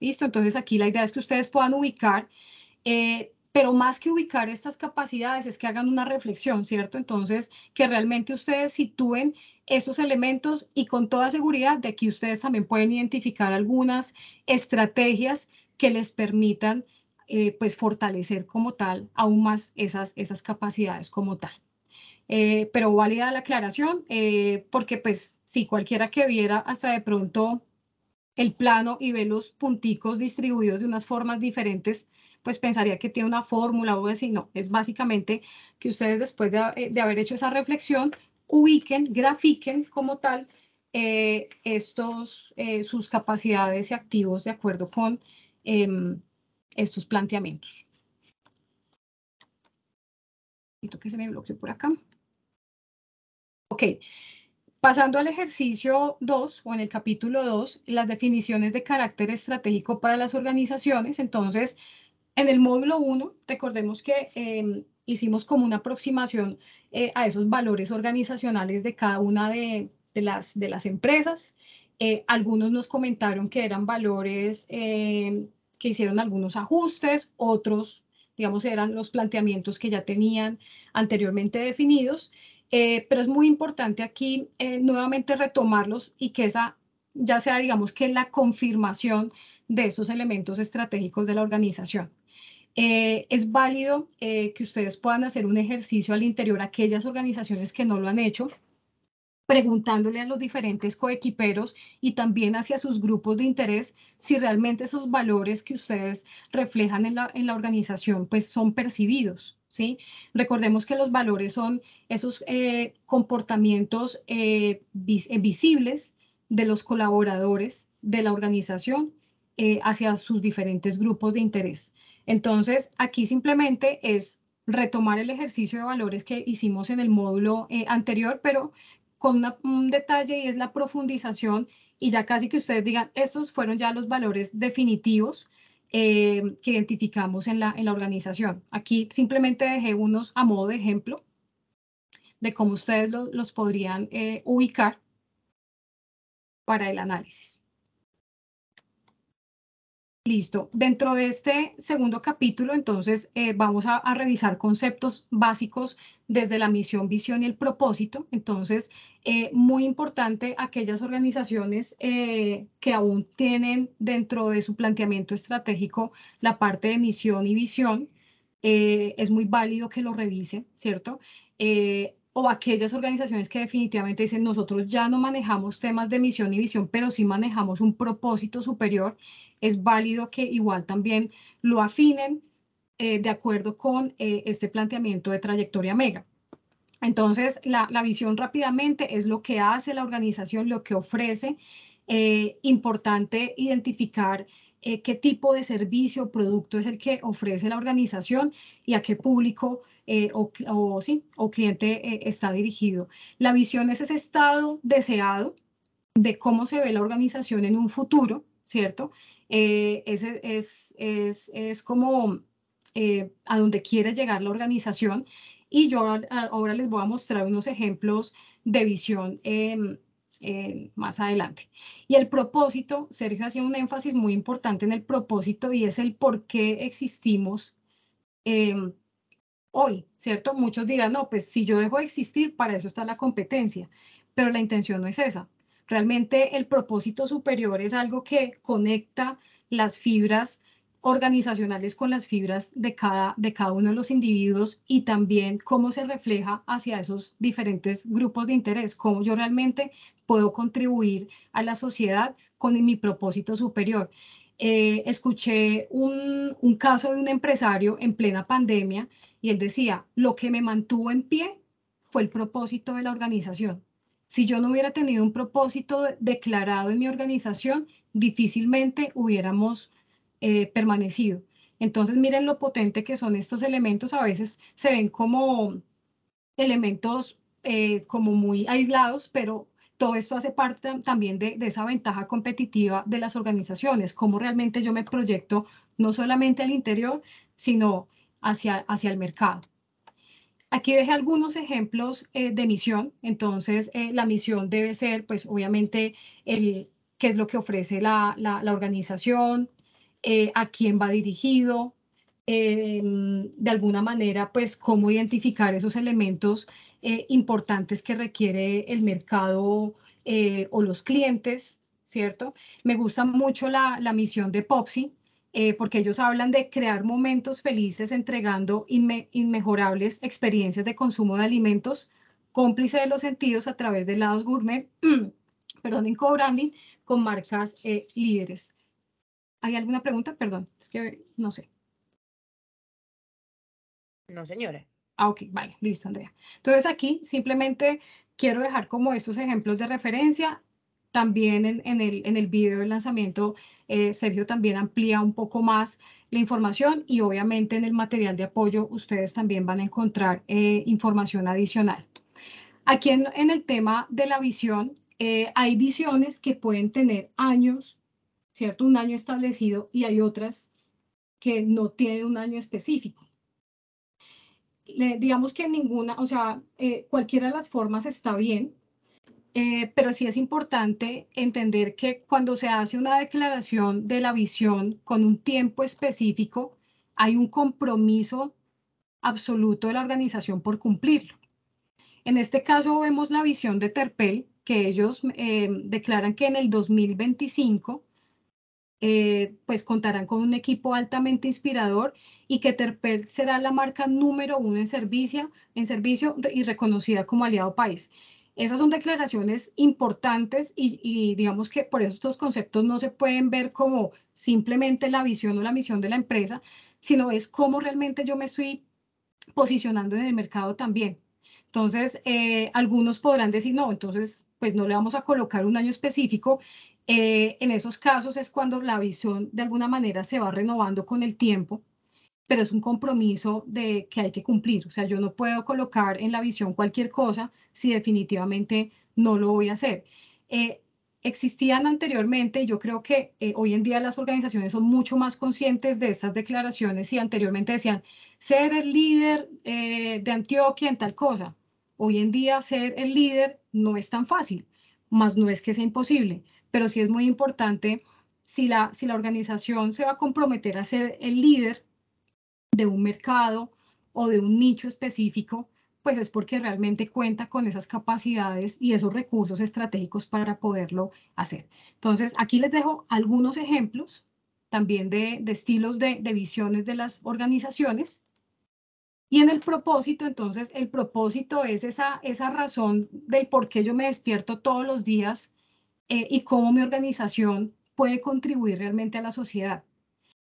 ¿Listo? Entonces, aquí la idea es que ustedes puedan ubicar pero más que ubicar estas capacidades es que hagan una reflexión, ¿cierto? Entonces, que realmente ustedes sitúen estos elementos y con toda seguridad de que ustedes también pueden identificar algunas estrategias que les permitan pues fortalecer como tal aún más esas capacidades como tal. Pero válida la aclaración, porque pues si cualquiera que viera hasta de pronto el plano y ve los punticos distribuidos de unas formas diferentes, pues pensaría que tiene una fórmula o algo así. No, es básicamente que ustedes después de haber hecho esa reflexión, ubiquen, grafiquen como tal sus capacidades y activos de acuerdo con estos planteamientos. Necesito que se me bloquee por acá. Ok. Pasando al ejercicio 2 o en el capítulo 2, las definiciones de carácter estratégico para las organizaciones. Entonces, en el módulo 1, recordemos que hicimos como una aproximación a esos valores organizacionales de cada una de las empresas. Algunos nos comentaron que eran valores que hicieron algunos ajustes, otros, digamos, eran los planteamientos que ya tenían anteriormente definidos. Pero es muy importante aquí nuevamente retomarlos y que esa ya sea, digamos, que la confirmación de esos elementos estratégicos de la organización. Es válido que ustedes puedan hacer un ejercicio al interior a aquellas organizaciones que no lo han hecho, preguntándole a los diferentes coequiperos y también hacia sus grupos de interés si realmente esos valores que ustedes reflejan en la organización pues son percibidos, ¿sí? Recordemos que los valores son esos comportamientos visibles de los colaboradores de la organización hacia sus diferentes grupos de interés. Entonces, aquí simplemente es retomar el ejercicio de valores que hicimos en el módulo anterior, pero con un detalle y es la profundización y ya casi que ustedes digan, estos fueron ya los valores definitivos que identificamos en la organización. Aquí simplemente dejé unos a modo de ejemplo de cómo ustedes los podrían ubicar para el análisis. Listo. Dentro de este segundo capítulo, entonces, vamos a revisar conceptos básicos desde la misión, visión y el propósito. Entonces, muy importante aquellas organizaciones que aún tienen dentro de su planteamiento estratégico la parte de misión y visión, es muy válido que lo revisen, ¿cierto? O aquellas organizaciones que definitivamente dicen, nosotros ya no manejamos temas de misión y visión, pero sí manejamos un propósito superior. Es válido que igual también lo afinen de acuerdo con este planteamiento de trayectoria mega. Entonces, la visión rápidamente es lo que hace la organización, lo que ofrece. Importante identificar qué tipo de servicio o producto es el que ofrece la organización y a qué público o cliente está dirigido. La visión es ese estado deseado de cómo se ve la organización en un futuro, ¿cierto? Es como a donde quiere llegar la organización. Y yo ahora les voy a mostrar unos ejemplos de visión más adelante. Y el propósito, Sergio hacía un énfasis muy importante en el propósito y es el por qué existimos hoy, ¿cierto? Muchos dirán, no, pues si yo dejo de existir, para eso está la competencia, pero la intención no es esa. Realmente el propósito superior es algo que conecta las fibras organizacionales con las fibras de cada uno de los individuos y también cómo se refleja hacia esos diferentes grupos de interés, cómo yo realmente puedo contribuir a la sociedad con mi propósito superior. escuché un caso de un empresario en plena pandemia y él decía, lo que me mantuvo en pie fue el propósito de la organización. Si yo no hubiera tenido un propósito declarado en mi organización, difícilmente hubiéramos permanecido. Entonces, miren lo potente que son estos elementos. A veces se ven como elementos como muy aislados, pero todo esto hace parte también de esa ventaja competitiva de las organizaciones, cómo realmente yo me proyecto no solamente al interior, sino hacia el mercado. Aquí dejé algunos ejemplos de misión. Entonces, la misión debe ser, pues, obviamente, qué es lo que ofrece la organización, a quién va dirigido, de alguna manera, pues, cómo identificar esos elementos importantes que requiere el mercado o los clientes, ¿cierto? Me gusta mucho la misión de Popsi, porque ellos hablan de crear momentos felices entregando inmejorables experiencias de consumo de alimentos, cómplice de los sentidos a través de helados gourmet, perdón, en co-branding con marcas líderes. ¿Hay alguna pregunta? Perdón, es que no sé. No, señora. Ah, ok, vale, listo, Andrea. Entonces aquí simplemente quiero dejar como estos ejemplos de referencia. También en el video del lanzamiento, Sergio también amplía un poco más la información y obviamente en el material de apoyo ustedes también van a encontrar información adicional. Aquí en el tema de la visión, hay visiones que pueden tener años, ¿cierto? Un año establecido y hay otras que no tienen un año específico. Digamos que ninguna, o sea, cualquiera de las formas está bien, pero sí es importante entender que cuando se hace una declaración de la visión con un tiempo específico, hay un compromiso absoluto de la organización por cumplirlo. En este caso vemos la visión de Terpel, que ellos declaran que en el 2025 pues contarán con un equipo altamente inspirador y que Terpel será la marca número 1 en servicio y reconocida como aliado país. Esas son declaraciones importantes y digamos que por eso estos conceptos no se pueden ver como simplemente la visión o la misión de la empresa, sino es cómo realmente yo me estoy posicionando en el mercado también. Entonces, algunos podrán decir, no, entonces, pues no le vamos a colocar un año específico. En esos casos es cuando la visión de alguna manera se va renovando con el tiempo, pero es un compromiso de que hay que cumplir. O sea, yo no puedo colocar en la visión cualquier cosa si definitivamente no lo voy a hacer. Existían anteriormente, y yo creo que hoy en día las organizaciones son mucho más conscientes de estas declaraciones y anteriormente decían ser el líder de Antioquia en tal cosa. Hoy en día ser el líder no es tan fácil, más no es que sea imposible, pero sí es muy importante si la organización se va a comprometer a ser el líder de un mercado o de un nicho específico, pues es porque realmente cuenta con esas capacidades y esos recursos estratégicos para poderlo hacer. Entonces, aquí les dejo algunos ejemplos también de estilos de visiones de las organizaciones. Y en el propósito, entonces, el propósito es esa razón del por qué yo me despierto todos los días y cómo mi organización puede contribuir realmente a la sociedad.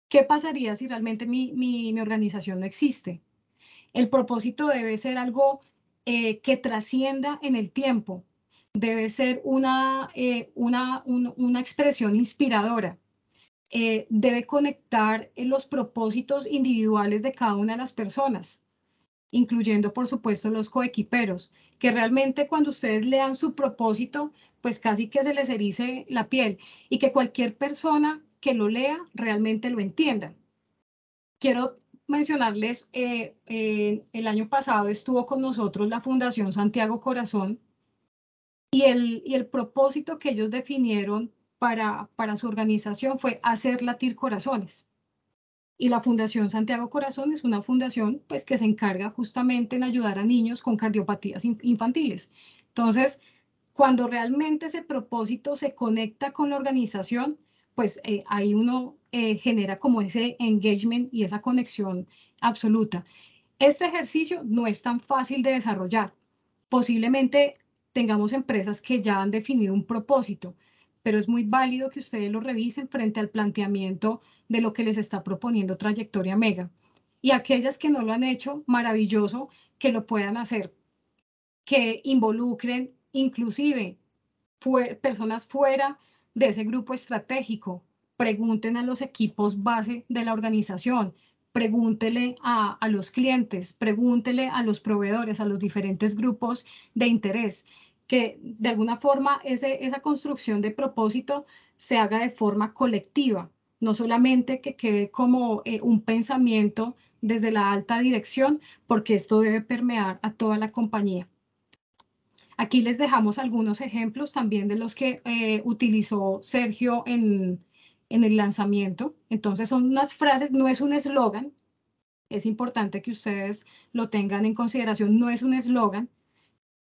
¿Qué pasaría si realmente mi organización no existe? El propósito debe ser algo que trascienda en el tiempo. Debe ser una expresión inspiradora. Debe conectar los propósitos individuales de cada una de las personas, incluyendo, por supuesto, los coequiperos, que realmente cuando ustedes lean su propósito, pues casi que se les erice la piel y que cualquier persona que lo lea realmente lo entienda. Quiero mencionarles, el año pasado estuvo con nosotros la Fundación Santiago Corazón y el propósito que ellos definieron para su organización fue hacer latir corazones. Y la Fundación Santiago Corazón es una fundación pues, que se encarga justamente en ayudar a niños con cardiopatías infantiles. Entonces, cuando realmente ese propósito se conecta con la organización, pues ahí uno genera como ese engagement y esa conexión absoluta. Este ejercicio no es tan fácil de desarrollar. Posiblemente tengamos empresas que ya han definido un propósito, pero es muy válido que ustedes lo revisen frente al planteamiento de lo que les está proponiendo Trayectoria Mega. Y aquellas que no lo han hecho, maravilloso que lo puedan hacer, que involucren inclusive personas fuera de ese grupo estratégico. Pregunten a los equipos base de la organización, pregúntele a los clientes, pregúntele a los proveedores, a los diferentes grupos de interés, que de alguna forma esa construcción de propósito se haga de forma colectiva, no solamente que quede como un pensamiento desde la alta dirección, porque esto debe permear a toda la compañía. Aquí les dejamos algunos ejemplos también de los que utilizó Sergio en el lanzamiento. Entonces son unas frases, no es un eslogan, es importante que ustedes lo tengan en consideración, no es un eslogan,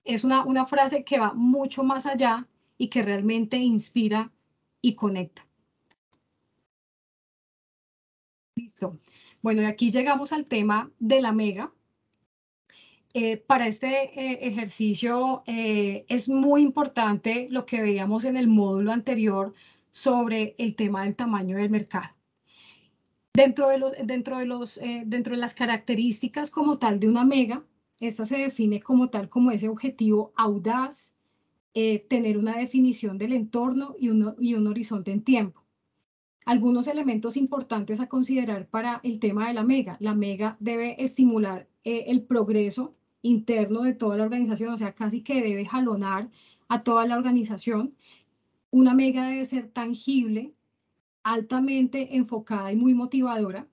es una frase que va mucho más allá y que realmente inspira y conecta. Listo. Bueno, y aquí llegamos al tema de la mega. Para este ejercicio es muy importante lo que veíamos en el módulo anterior sobre el tema del tamaño del mercado. Dentro de las características como tal de una mega, esta se define como tal como ese objetivo audaz, tener una definición del entorno y un horizonte en tiempo. Algunos elementos importantes a considerar para el tema de la mega. La mega debe estimular el progreso interno de toda la organización, o sea, casi que debe jalonar a toda la organización. Una mega debe ser tangible, altamente enfocada y muy motivadora.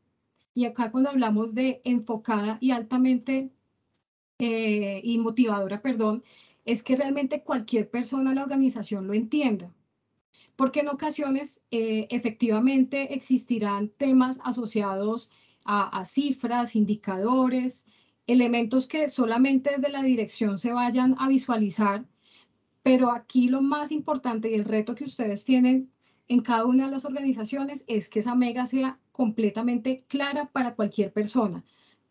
Y acá cuando hablamos de enfocada y altamente y motivadora, perdón, es que realmente cualquier persona en la organización lo entienda. Porque en ocasiones efectivamente existirán temas asociados a cifras, indicadores, elementos que solamente desde la dirección se vayan a visualizar, pero aquí lo más importante y el reto que ustedes tienen en cada una de las organizaciones es que esa mega sea completamente clara para cualquier persona,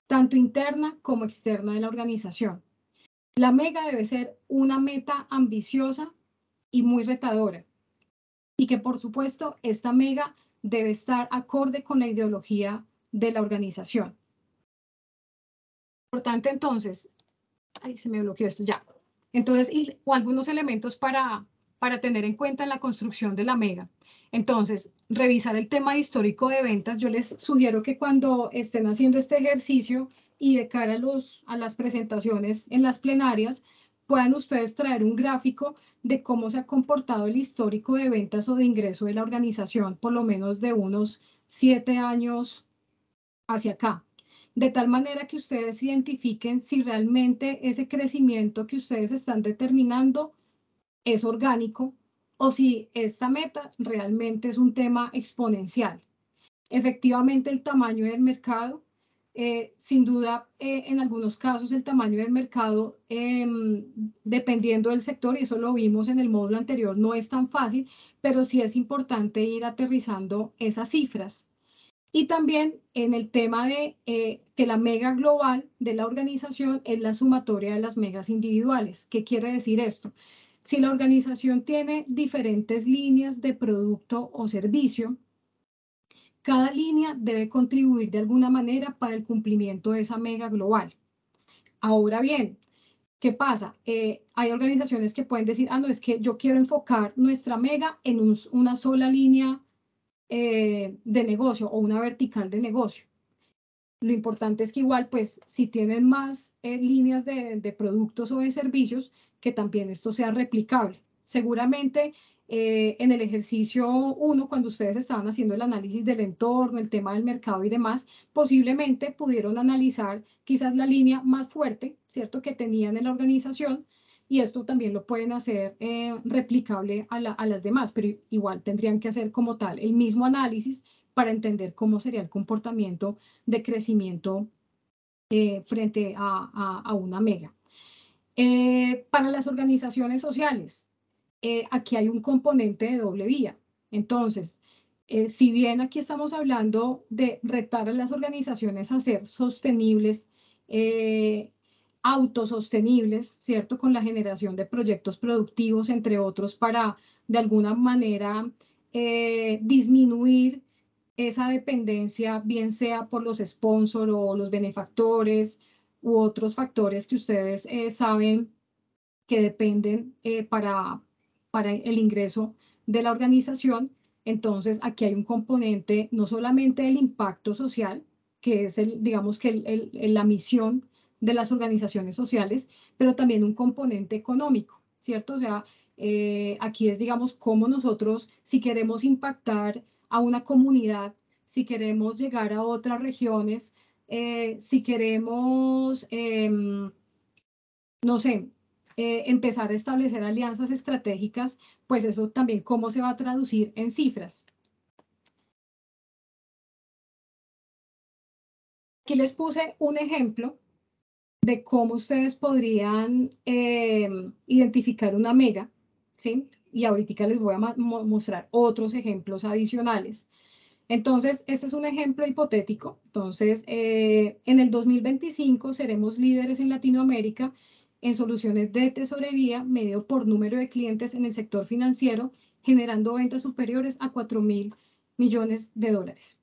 tanto interna como externa de la organización. La mega debe ser una meta ambiciosa y muy retadora, y que por supuesto esta mega debe estar acorde con la ideología de la organización. Importante entonces, ahí se me bloqueó esto ya. Entonces, o algunos elementos para tener en cuenta en la construcción de la mega. Entonces, revisar el tema histórico de ventas. Yo les sugiero que cuando estén haciendo este ejercicio y de cara a las presentaciones en las plenarias, puedan ustedes traer un gráfico de cómo se ha comportado el histórico de ventas o de ingreso de la organización, por lo menos de unos 7 años hacia acá. De tal manera que ustedes identifiquen si realmente ese crecimiento que ustedes están determinando es orgánico o si esta meta realmente es un tema exponencial. Efectivamente, el tamaño del mercado, sin duda, en algunos casos el tamaño del mercado, dependiendo del sector, y eso lo vimos en el módulo anterior, no es tan fácil, pero sí es importante ir aterrizando esas cifras. Y también en el tema de que la mega global de la organización es la sumatoria de las megas individuales. ¿Qué quiere decir esto? Si la organización tiene diferentes líneas de producto o servicio, cada línea debe contribuir de alguna manera para el cumplimiento de esa mega global. Ahora bien, ¿qué pasa? Hay organizaciones que pueden decir, no, es que yo quiero enfocar nuestra mega en una sola línea de negocio o una vertical de negocio. Lo importante es que igual, pues, si tienen más líneas de productos o de servicios, que también esto sea replicable. Seguramente en el ejercicio 1, cuando ustedes estaban haciendo el análisis del entorno, el tema del mercado y demás, posiblemente pudieron analizar quizás la línea más fuerte, ¿cierto?, que tenían en la organización, y esto también lo pueden hacer replicable a las demás, pero igual tendrían que hacer como tal el mismo análisis para entender cómo sería el comportamiento de crecimiento frente a una mega. Para las organizaciones sociales, aquí hay un componente de doble vía. Entonces, si bien aquí estamos hablando de retar a las organizaciones a ser sostenibles, autosostenibles, ¿cierto? Con la generación de proyectos productivos, entre otros, para de alguna manera disminuir esa dependencia, bien sea por los sponsors o los benefactores u otros factores que ustedes saben que dependen para el ingreso de la organización. Entonces, aquí hay un componente no solamente del impacto social, que es digamos que la misión de las organizaciones sociales, pero también un componente económico, ¿cierto? O sea, aquí es, digamos, cómo nosotros, si queremos impactar a una comunidad, si queremos llegar a otras regiones, si queremos, no sé, empezar a establecer alianzas estratégicas, pues eso también cómo se va a traducir en cifras. Aquí les puse un ejemplo de cómo ustedes podrían identificar una mega, ¿sí? Y ahorita les voy a mostrar otros ejemplos adicionales. Entonces, este es un ejemplo hipotético. Entonces, en el 2025 seremos líderes en Latinoamérica en soluciones de tesorería medido por número de clientes en el sector financiero, generando ventas superiores a 4.000 millones de dólares.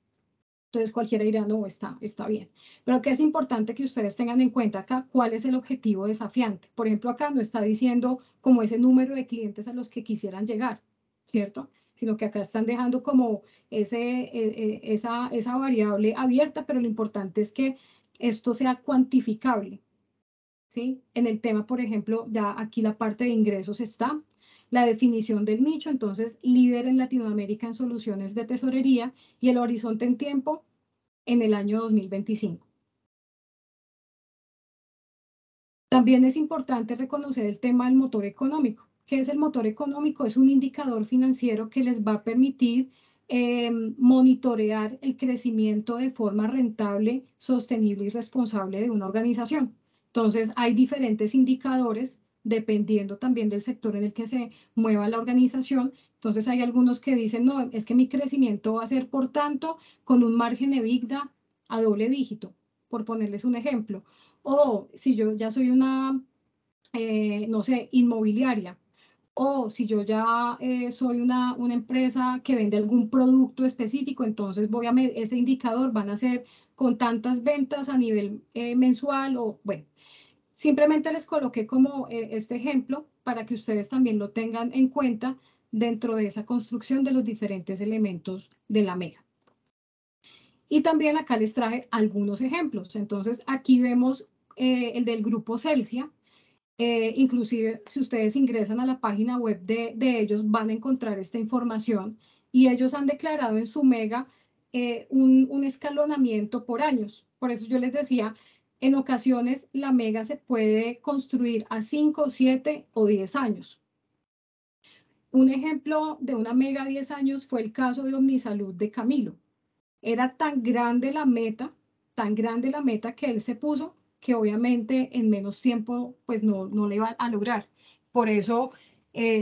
Entonces cualquiera dirá, no, está bien. Pero que es importante que ustedes tengan en cuenta acá cuál es el objetivo desafiante. Por ejemplo, acá no está diciendo como ese número de clientes a los que quisieran llegar, ¿cierto? Sino que acá están dejando como esa variable abierta, pero lo importante es que esto sea cuantificable, ¿sí? En el tema, por ejemplo, ya aquí la parte de ingresos está, la definición del nicho, entonces líder en Latinoamérica en soluciones de tesorería y el horizonte en tiempo en el año 2025. También es importante reconocer el tema del motor económico. ¿Qué es el motor económico? Es un indicador financiero que les va a permitir monitorear el crecimiento de forma rentable, sostenible y responsable de una organización. Entonces, hay diferentes indicadores dependiendo también del sector en el que se mueva la organización. Entonces, hay algunos que dicen, no, es que mi crecimiento va a ser, por tanto, con un margen EBITDA a doble dígito, por ponerles un ejemplo. O si yo ya soy una, no sé, inmobiliaria, o si yo ya soy una empresa que vende algún producto específico, entonces voy a ese indicador van a ser con tantas ventas a nivel mensual o bueno. Simplemente les coloqué como este ejemplo para que ustedes también lo tengan en cuenta dentro de esa construcción de los diferentes elementos de la mega. Y también acá les traje algunos ejemplos. Entonces aquí vemos el del grupo Celsia. Inclusive si ustedes ingresan a la página web de ellos van a encontrar esta información y ellos han declarado en su mega un escalonamiento por años. Por eso yo les decía, en ocasiones la mega se puede construir a 5, 7 o 10 años. Un ejemplo de una mega 10 años fue el caso de Omnisalud de Camilo. Era tan grande la meta que él se puso, que obviamente en menos tiempo pues no le iba a lograr. Por eso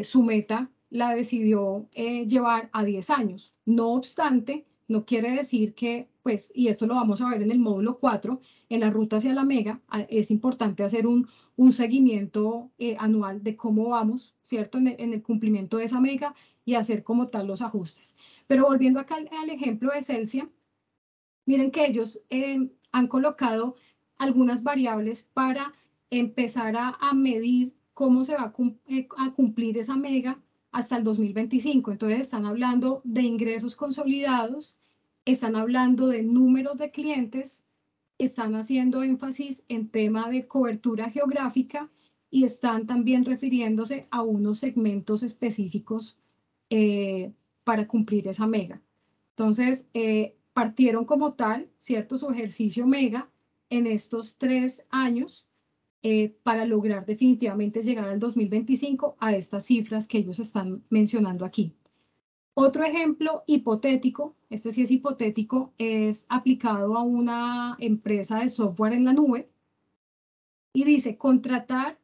su meta la decidió llevar a 10 años. No obstante, no quiere decir que, pues, y esto lo vamos a ver en el módulo 4, en la ruta hacia la mega, es importante hacer un seguimiento anual de cómo vamos, ¿cierto? En el cumplimiento de esa mega y hacer como tal los ajustes. Pero volviendo acá al ejemplo de Celsia, miren que ellos han colocado algunas variables para empezar a medir cómo se va a cumplir esa mega hasta el 2025. Entonces están hablando de ingresos consolidados, están hablando de números de clientes, están haciendo énfasis en tema de cobertura geográfica y están también refiriéndose a unos segmentos específicos para cumplir esa mega. Entonces, partieron como tal, ¿cierto? Su ejercicio mega en estos 3 años para lograr definitivamente llegar al 2025 a estas cifras que ellos están mencionando aquí. Otro ejemplo hipotético, este sí es hipotético, es aplicado a una empresa de software en la nube y dice contratar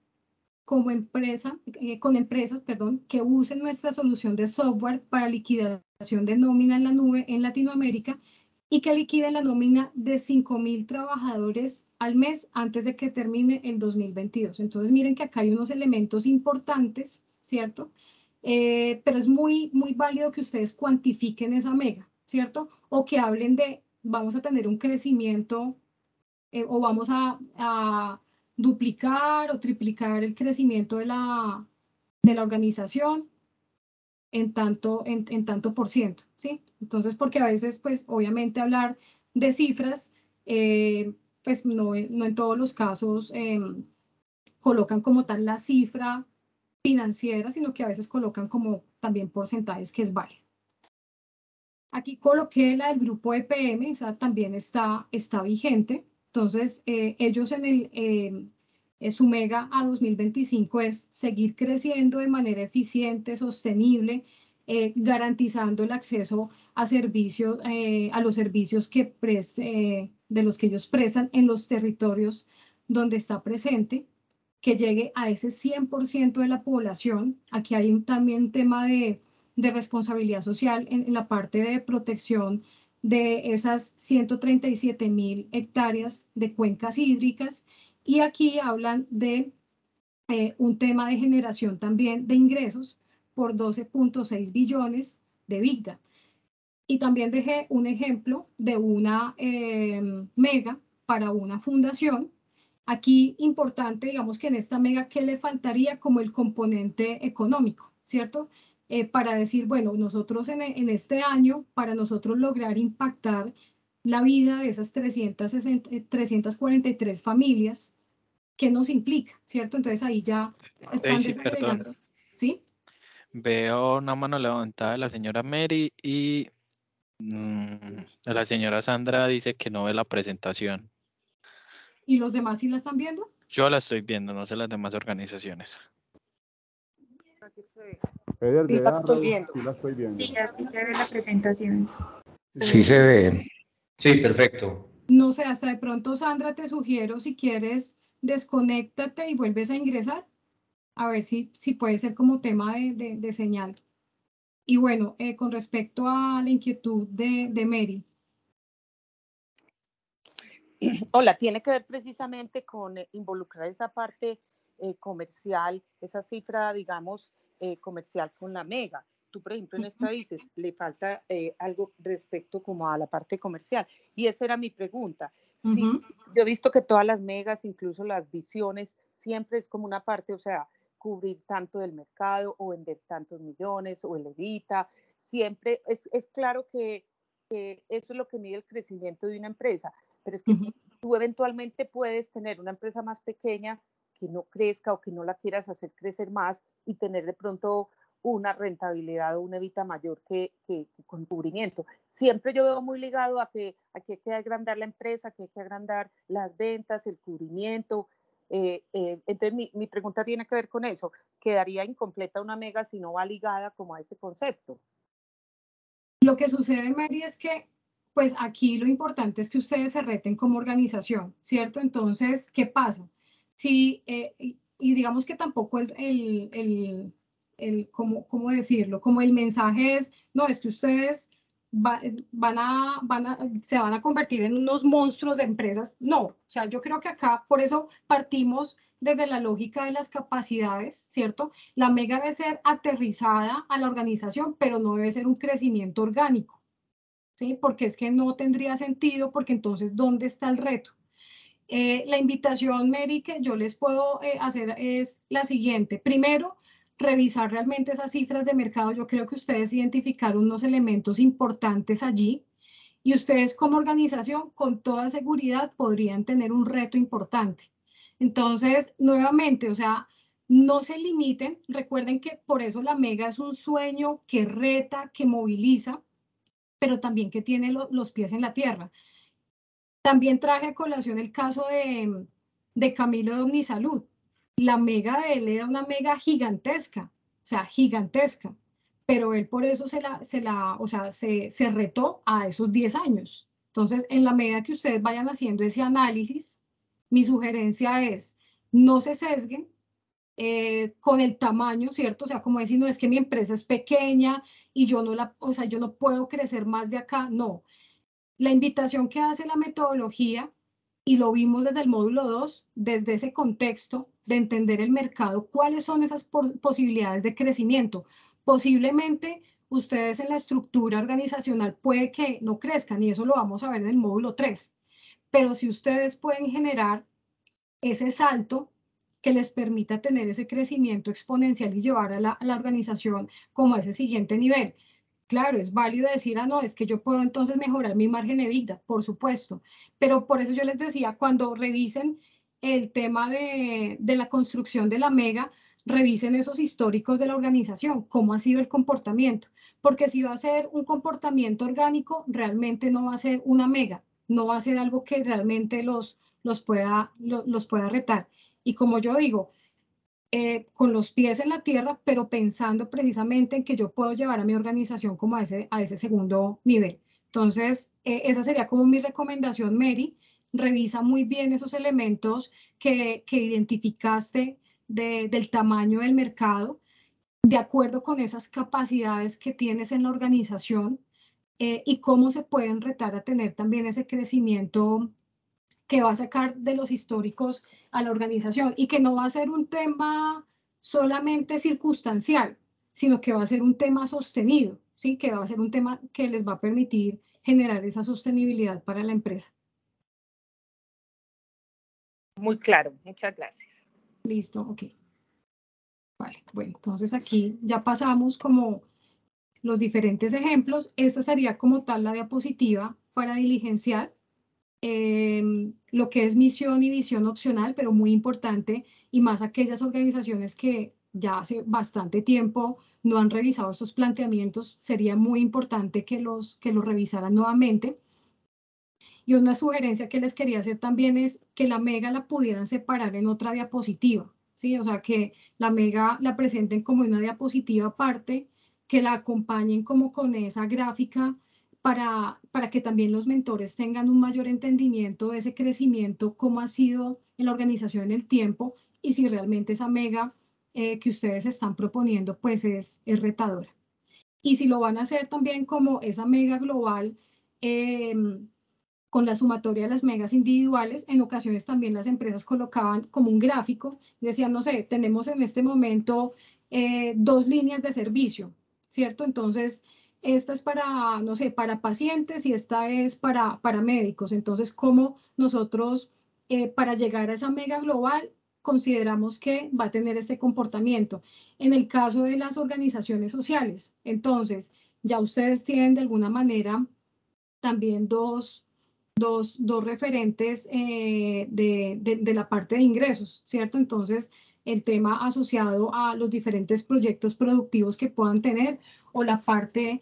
como empresa, con empresas, perdón, que usen nuestra solución de software para liquidación de nómina en la nube en Latinoamérica y que liquiden la nómina de 5.000 trabajadores al mes antes de que termine el 2022. Entonces miren que acá hay unos elementos importantes, ¿cierto? pero es muy válido que ustedes cuantifiquen esa mega, ¿cierto? O que hablen de, vamos a tener un crecimiento o vamos a duplicar o triplicar el crecimiento de la organización en tanto por ciento, ¿sí? Entonces, porque a veces, pues, obviamente hablar de cifras, pues, no en todos los casos colocan como tal la cifra financiera, sino que a veces colocan como también porcentajes que es válido. Aquí coloqué la del grupo EPM, esa también está vigente. Entonces, ellos en su mega a 2025 es seguir creciendo de manera eficiente, sostenible, garantizando el acceso a servicios, a los servicios que de los que ellos prestan en los territorios donde está presente, que llegue a ese 100% de la población. Aquí hay también un tema de responsabilidad social en la parte de protección de esas 137.000 hectáreas de cuencas hídricas, y aquí hablan de un tema de generación también de ingresos por 12.6 billones de EBITDA. Y también dejé un ejemplo de una mega para una fundación. Aquí importante, digamos que en esta mega, ¿qué le faltaría como el componente económico, ¿cierto? Para decir, bueno, nosotros en este año, para nosotros lograr impactar la vida de esas 343 familias, ¿qué nos implica, ¿cierto? Entonces ahí ya están Daisy, perdón. desagregando, ¿sí? Veo una mano levantada de la señora Mary y la señora Sandra dice que no ve la presentación. ¿Y los demás sí la están viendo? Yo la estoy viendo, no sé las demás organizaciones. Sí, la estoy viendo. Sí, la estoy viendo. Sí, así se ve la presentación. Sí se ve. Sí, perfecto. No sé, hasta de pronto, Sandra, te sugiero, si quieres, desconéctate y vuelves a ingresar, a ver si puede ser como tema de señal. Y bueno, con respecto a la inquietud de Mary. Hola, tiene que ver precisamente con involucrar esa parte comercial, esa cifra, digamos, comercial con la mega. Tú, por ejemplo, en esta dices, le falta algo respecto como a la parte comercial. Y esa era mi pregunta. Sí, yo he visto que todas las megas, incluso las visiones, siempre es como una parte, o sea, cubrir tanto del mercado o vender tantos millones o el evita. Siempre es claro que eso es lo que mide el crecimiento de una empresa. Pero es que tú eventualmente puedes tener una empresa más pequeña que no crezca o que no la quieras hacer crecer más y tener de pronto una rentabilidad o una evita mayor que con cubrimiento. Siempre yo veo muy ligado a que hay que agrandar la empresa, que hay que agrandar las ventas, el cubrimiento. Entonces mi pregunta tiene que ver con eso. ¿Quedaría incompleta una mega si no va ligada como a ese concepto? Lo que sucede, Mary, es que pues aquí lo importante es que ustedes se reten como organización, ¿cierto? Entonces, ¿qué pasa? Si, y digamos que tampoco ¿cómo decirlo? Como el mensaje es, no, es que ustedes se van a convertir en unos monstruos de empresas. No, o sea, yo creo que acá, por eso partimos desde la lógica de las capacidades, ¿cierto? La mega debe ser aterrizada a la organización, pero no debe ser un crecimiento orgánico, ¿sí? Porque es que no tendría sentido, porque entonces, ¿dónde está el reto? La invitación, Mary, que yo les puedo hacer es la siguiente. Primero, revisar realmente esas cifras de mercado. Yo creo que ustedes identificaron unos elementos importantes allí y ustedes como organización, con toda seguridad, podrían tener un reto importante. Entonces, nuevamente, o sea, no se limiten. Recuerden que por eso la mega es un sueño que reta, que moviliza, pero también que tiene los pies en la tierra. También traje a colación el caso de Camilo de Omnisalud. La mega de él era una mega gigantesca, o sea, gigantesca, pero él por eso se retó a esos 10 años. Entonces, en la medida que ustedes vayan haciendo ese análisis, mi sugerencia es, no se sesguen con el tamaño, ¿cierto? O sea, como decir, no, es que mi empresa es pequeña y yo no puedo crecer más de acá. No, la invitación que hace la metodología, y lo vimos desde el módulo 2, desde ese contexto de entender el mercado, cuáles son esas posibilidades de crecimiento. Posiblemente ustedes en la estructura organizacional puede que no crezcan y eso lo vamos a ver en el módulo 3, pero si ustedes pueden generar ese salto que les permita tener ese crecimiento exponencial y llevar a la organización como a ese siguiente nivel. Claro, es válido decir, ah, no, es que yo puedo entonces mejorar mi margen de EBITDA, por supuesto, pero por eso yo les decía, cuando revisen el tema de la construcción de la mega, revisen esos históricos de la organización, cómo ha sido el comportamiento, porque si va a ser un comportamiento orgánico, realmente no va a ser una mega, no va a ser algo que realmente los pueda retar. Y como yo digo, con los pies en la tierra, pero pensando precisamente en que yo puedo llevar a mi organización como a ese segundo nivel. Entonces, esa sería como mi recomendación, Mary. Revisa muy bien esos elementos que identificaste del tamaño del mercado, de acuerdo con esas capacidades que tienes en la organización y cómo se pueden retar a tener también ese crecimiento que va a sacar de los históricos a la organización y que no va a ser un tema solamente circunstancial, sino que va a ser un tema sostenido, ¿sí? Que va a ser un tema que les va a permitir generar esa sostenibilidad para la empresa. Muy claro, muchas gracias. Listo, ok. Vale, bueno, entonces aquí ya pasamos como los diferentes ejemplos. Esta sería como tal la diapositiva para diligenciar. Lo que es misión y visión opcional, pero muy importante, y más aquellas organizaciones que ya hace bastante tiempo no han revisado estos planteamientos, sería muy importante que los revisaran nuevamente. Y una sugerencia que les quería hacer también es que la mega la pudieran separar en otra diapositiva, ¿sí? O sea, que la mega la presenten como una diapositiva aparte, que la acompañen como con esa gráfica para que también los mentores tengan un mayor entendimiento de ese crecimiento, cómo ha sido en la organización en el tiempo y si realmente esa mega que ustedes están proponiendo pues es retadora. Y si lo van a hacer también como esa mega global, con la sumatoria de las megas individuales, en ocasiones también las empresas colocaban como un gráfico y decían, no sé, tenemos en este momento 2 líneas de servicio, ¿cierto? Entonces, esta es para, no sé, para pacientes y esta es para médicos. Entonces, ¿cómo nosotros, para llegar a esa mega global, consideramos que va a tener este comportamiento? En el caso de las organizaciones sociales, entonces, ya ustedes tienen de alguna manera también dos referentes de la parte de ingresos, ¿cierto? Entonces, el tema asociado a los diferentes proyectos productivos que puedan tener o la parte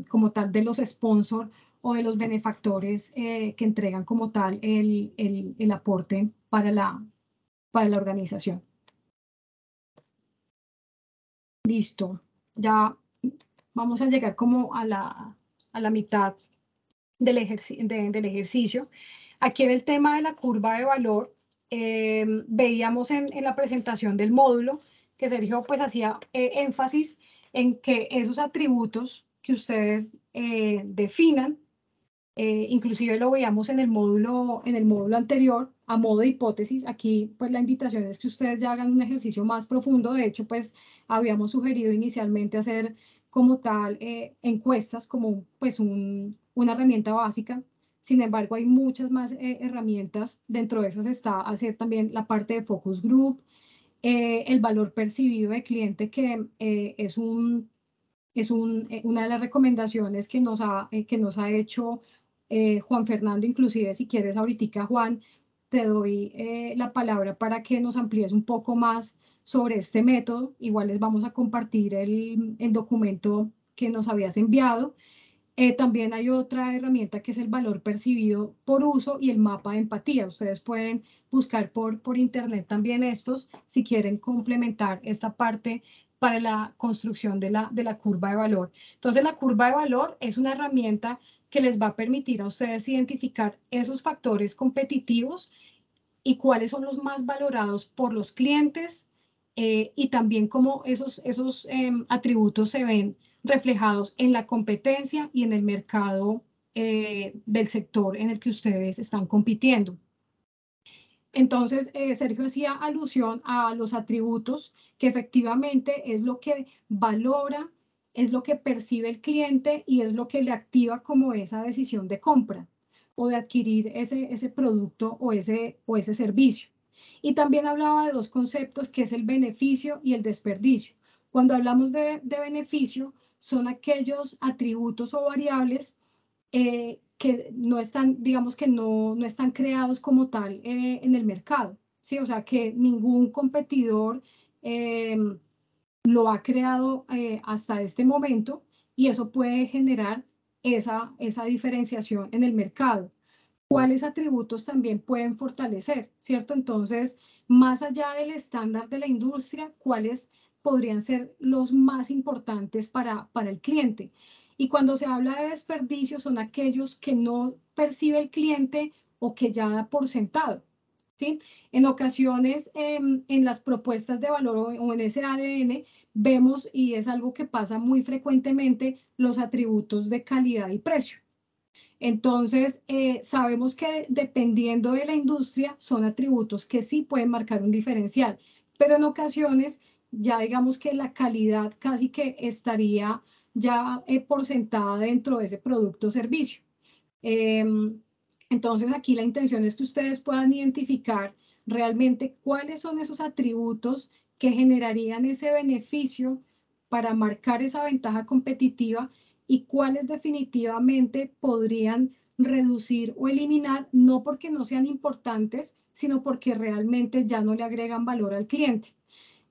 como tal de los sponsors o de los benefactores que entregan como tal el aporte para la organización. Listo. Ya vamos a llegar como a la mitad del ejercicio. Aquí en el tema de la curva de valor, veíamos en la presentación del módulo que Sergio pues hacía énfasis en que esos atributos que ustedes definan, inclusive lo veíamos en el módulo anterior, a modo de hipótesis. Aquí pues la invitación es que ustedes ya hagan un ejercicio más profundo. De hecho, pues habíamos sugerido inicialmente hacer como tal encuestas como pues una herramienta básica. Sin embargo, hay muchas más herramientas. Dentro de esas está hacer también la parte de focus group, el valor percibido de cliente, que es una de las recomendaciones que nos ha hecho Juan Fernando. Inclusive, si quieres ahorita, Juan, te doy la palabra para que nos amplíes un poco más sobre este método. Igual les vamos a compartir el documento que nos habías enviado. También hay otra herramienta que es el valor percibido por uso y el mapa de empatía. Ustedes pueden buscar por internet también estos si quieren complementar esta parte para la construcción de la curva de valor. Entonces, la curva de valor es una herramienta que les va a permitir a ustedes identificar esos factores competitivos y cuáles son los más valorados por los clientes y también cómo esos atributos se ven reflejados en la competencia y en el mercado del sector en el que ustedes están compitiendo. Entonces, Sergio hacía alusión a los atributos que efectivamente es lo que valora, es lo que percibe el cliente y es lo que le activa como esa decisión de compra o de adquirir ese producto o ese servicio. Y también hablaba de dos conceptos que es el beneficio y el desperdicio. Cuando hablamos de beneficio, son aquellos atributos o variables que no están, digamos que no están creados como tal en el mercado, ¿sí? O sea, que ningún competidor lo ha creado hasta este momento y eso puede generar esa diferenciación en el mercado. ¿Cuáles atributos también pueden fortalecer, cierto? Entonces, más allá del estándar de la industria, ¿cuáles podrían ser los más importantes para el cliente? Y cuando se habla de desperdicio, son aquellos que no percibe el cliente o que ya da por sentado, ¿sí? En ocasiones, en las propuestas de valor o en ese ADN, vemos, y es algo que pasa muy frecuentemente, los atributos de calidad y precio. Entonces, sabemos que dependiendo de la industria, son atributos que sí pueden marcar un diferencial, pero en ocasiones ya digamos que la calidad casi que estaría ya por sentada dentro de ese producto o servicio. Entonces, aquí la intención es que ustedes puedan identificar realmente cuáles son esos atributos que generarían ese beneficio para marcar esa ventaja competitiva y cuáles definitivamente podrían reducir o eliminar, no porque no sean importantes, sino porque realmente ya no le agregan valor al cliente.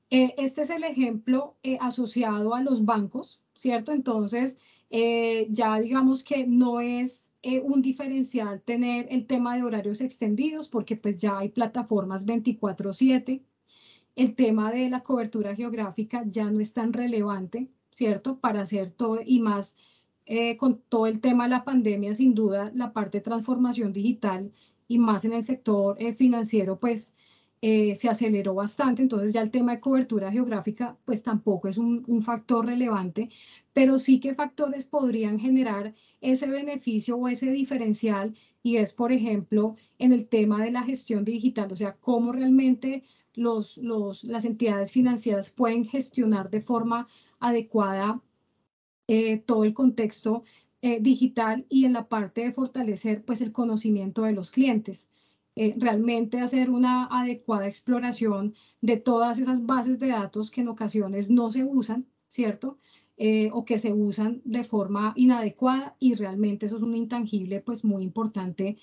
Este es el ejemplo asociado a los bancos, ¿cierto? Entonces, ya digamos que no es un diferencial tener el tema de horarios extendidos, porque pues ya hay plataformas 24/7. El tema de la cobertura geográfica ya no es tan relevante, ¿cierto? Para hacer todo y más con todo el tema de la pandemia, sin duda, la parte de transformación digital y más en el sector financiero, pues se aceleró bastante. Entonces ya el tema de cobertura geográfica, pues tampoco es un factor relevante, pero sí que factores podrían generar ese beneficio o ese diferencial y es, por ejemplo, en el tema de la gestión digital, o sea, cómo realmente las entidades financieras pueden gestionar de forma adecuada todo el contexto digital y en la parte de fortalecer pues el conocimiento de los clientes. Realmente hacer una adecuada exploración de todas esas bases de datos que en ocasiones no se usan, ¿cierto? O que se usan de forma inadecuada y realmente eso es un intangible pues muy importante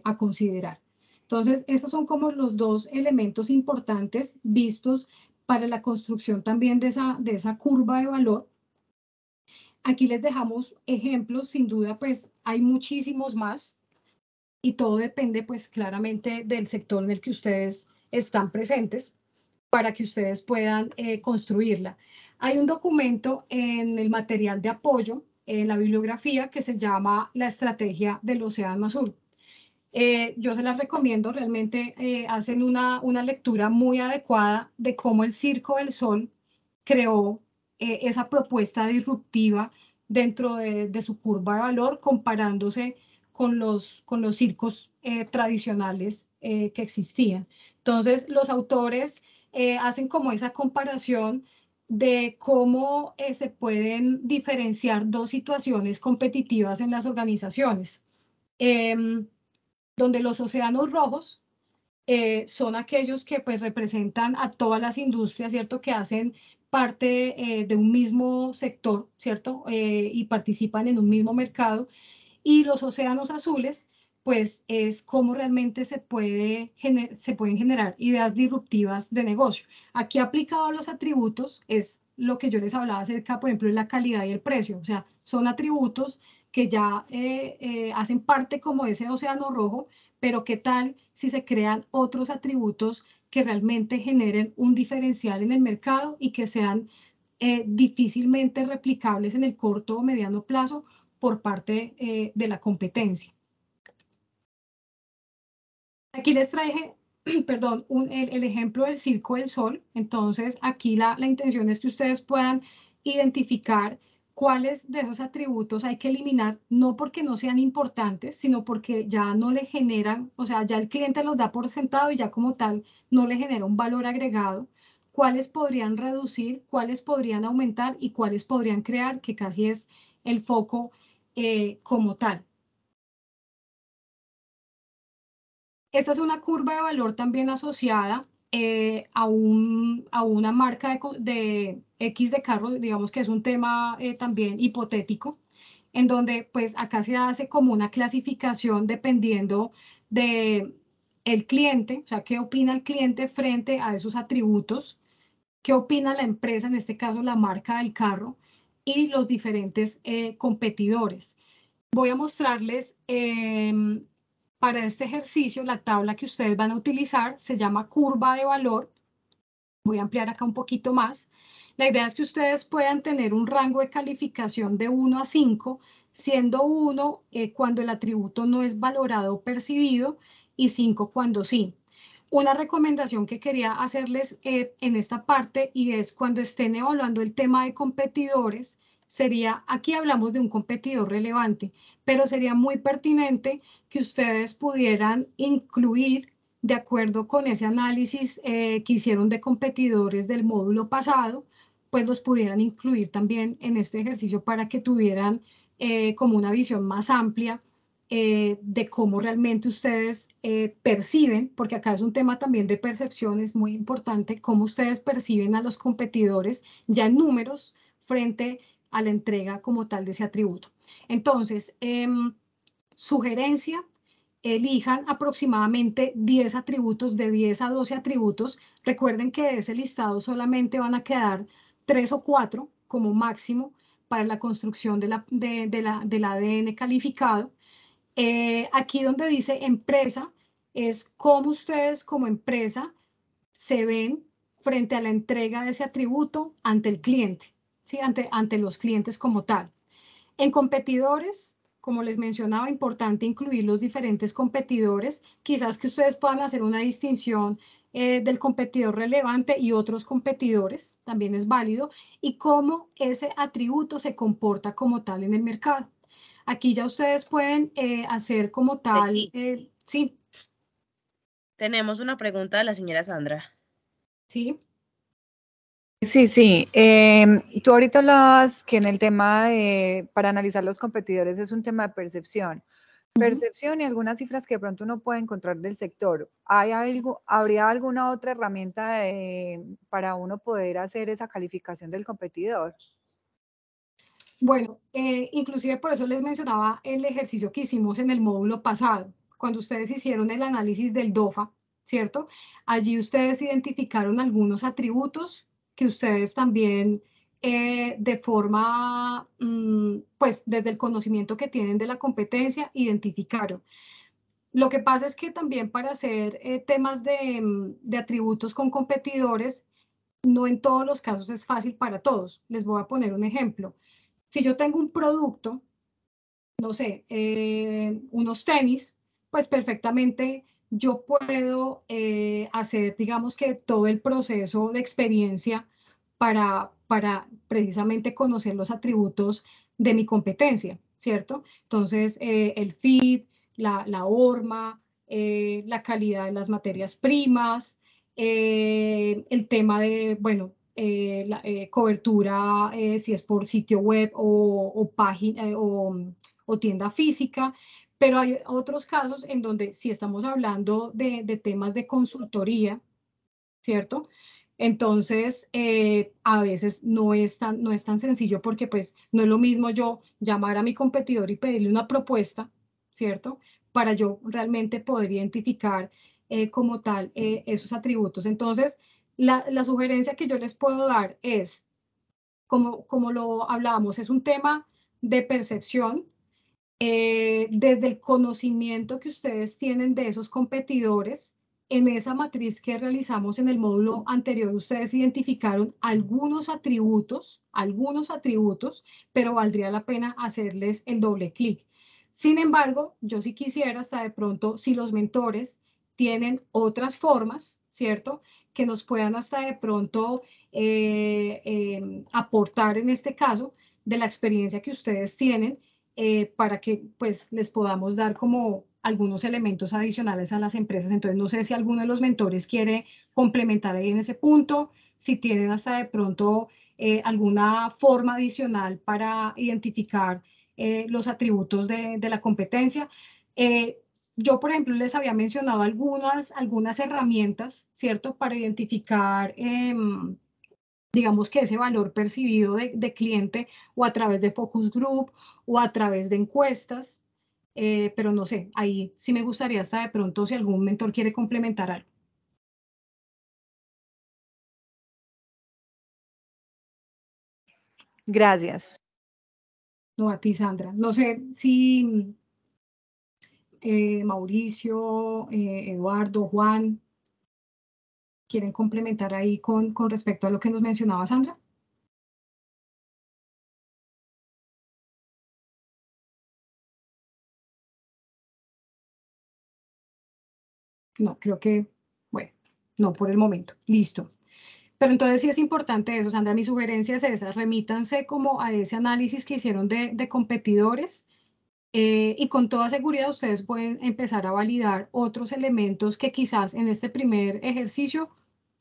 a considerar. Entonces, estos son como los dos elementos importantes vistos para la construcción también de esa curva de valor. Aquí les dejamos ejemplos, sin duda, pues hay muchísimos más y todo depende pues claramente del sector en el que ustedes están presentes para que ustedes puedan construirla. Hay un documento en el material de apoyo, en la bibliografía, que se llama La Estrategia del Océano Azul. Yo se las recomiendo, realmente hacen una lectura muy adecuada de cómo el Circo del Sol creó esa propuesta disruptiva dentro de su curva de valor, comparándose con los circos tradicionales que existían. Entonces, los autores hacen como esa comparación de cómo se pueden diferenciar dos situaciones competitivas en las organizaciones. Donde los océanos rojos son aquellos que pues representan a todas las industrias, ¿cierto? Que hacen parte de un mismo sector, ¿cierto? Y participan en un mismo mercado. Y los océanos azules, pues es cómo realmente se pueden generar ideas disruptivas de negocio. Aquí aplicado a los atributos es lo que yo les hablaba acerca, por ejemplo, de la calidad y el precio. O sea, son atributos que ya hacen parte como de ese océano rojo, pero ¿qué tal si se crean otros atributos que realmente generen un diferencial en el mercado y que sean difícilmente replicables en el corto o mediano plazo por parte de la competencia? Aquí les traje, perdón, el ejemplo del Circo del Sol. Entonces, aquí la intención es que ustedes puedan identificar cuáles de esos atributos hay que eliminar, no porque no sean importantes, sino porque ya no le generan, o sea, ya el cliente los da por sentado y ya como tal no le genera un valor agregado, cuáles podrían reducir, cuáles podrían aumentar y cuáles podrían crear, que casi es el foco como tal. Esta es una curva de valor también asociada a una marca de X de carro, digamos que es un tema también hipotético, en donde pues acá se hace como una clasificación dependiendo de el cliente, o sea, qué opina el cliente frente a esos atributos, qué opina la empresa, en este caso la marca del carro, y los diferentes competidores. Voy a mostrarles para este ejercicio la tabla que ustedes van a utilizar, se llama curva de valor. Voy a ampliar acá un poquito más. La idea es que ustedes puedan tener un rango de calificación de 1 a 5, siendo 1 cuando el atributo no es valorado o percibido y 5 cuando sí. Una recomendación que quería hacerles en esta parte y es cuando estén evaluando el tema de competidores, sería, aquí hablamos de un competidor relevante, pero sería muy pertinente que ustedes pudieran incluir, de acuerdo con ese análisis que hicieron de competidores del módulo pasado, pues los pudieran incluir también en este ejercicio para que tuvieran como una visión más amplia de cómo realmente ustedes perciben, porque acá es un tema también de percepción, es muy importante, cómo ustedes perciben a los competidores ya en números frente a la entrega como tal de ese atributo. Entonces, sugerencia, elijan aproximadamente 10 atributos, de 10 a 12 atributos. Recuerden que de ese listado solamente van a quedar 3 o 4 como máximo para la construcción del ADN calificado. Aquí donde dice empresa, es cómo ustedes como empresa se ven frente a la entrega de ese atributo ante el cliente, ¿sí? ante los clientes como tal. En competidores, como les mencionaba, importante incluir los diferentes competidores. Quizás que ustedes puedan hacer una distinción del competidor relevante y otros competidores, también es válido, y cómo ese atributo se comporta como tal en el mercado. Aquí ya ustedes pueden hacer como tal, sí. Tenemos una pregunta de la señora Sandra. Sí. Sí. Tú ahorita hablabas que en el tema para analizar los competidores es un tema de percepción. Percepción y algunas cifras que de pronto uno puede encontrar del sector. ¿Habría alguna otra herramienta para uno poder hacer esa calificación del competidor? Bueno, inclusive por eso les mencionaba el ejercicio que hicimos en el módulo pasado, cuando ustedes hicieron el análisis del DOFA, ¿cierto? Allí ustedes identificaron algunos atributos que ustedes también de forma, pues desde el conocimiento que tienen de la competencia, identificaron. Lo que pasa es que también para hacer temas de atributos con competidores, no en todos los casos es fácil para todos. Les voy a poner un ejemplo. Si yo tengo un producto, no sé, unos tenis, pues perfectamente yo puedo hacer, digamos que todo el proceso de experiencia para precisamente conocer los atributos de mi competencia, ¿cierto? Entonces, el fit, la horma, la calidad de las materias primas, el tema de, bueno, la cobertura, si es por sitio web o página o tienda física, pero hay otros casos en donde si estamos hablando de temas de consultoría, ¿cierto? Entonces, a veces no es tan sencillo porque pues no es lo mismo yo llamar a mi competidor y pedirle una propuesta, ¿cierto? Para yo realmente poder identificar como tal esos atributos. Entonces, la sugerencia que yo les puedo dar es, como lo hablábamos, es un tema de percepción. Desde el conocimiento que ustedes tienen de esos competidores, en esa matriz que realizamos en el módulo anterior, ustedes identificaron algunos atributos, pero valdría la pena hacerles el doble clic. Sin embargo, yo sí quisiera hasta de pronto, si los mentores tienen otras formas, ¿cierto? Que nos puedan hasta de pronto aportar en este caso, de la experiencia que ustedes tienen para que pues les podamos dar como algunos elementos adicionales a las empresas. Entonces, no sé si alguno de los mentores quiere complementar ahí en ese punto, si tienen hasta de pronto alguna forma adicional para identificar los atributos de la competencia. Yo, por ejemplo, les había mencionado algunas herramientas, ¿cierto? Para identificar, digamos que ese valor percibido de cliente o a través de focus group o a través de encuestas. Pero no sé, ahí sí me gustaría hasta de pronto si algún mentor quiere complementar algo. Gracias. No, a ti, Sandra. No sé si Mauricio, Eduardo, Juan, quieren complementar ahí con respecto a lo que nos mencionaba Sandra. No, creo que, bueno, no por el momento. Listo. Pero entonces sí es importante eso, Sandra. Mi sugerencia es esa. Remítanse como a ese análisis que hicieron de competidores. Y con toda seguridad ustedes pueden empezar a validar otros elementos que quizás en este primer ejercicio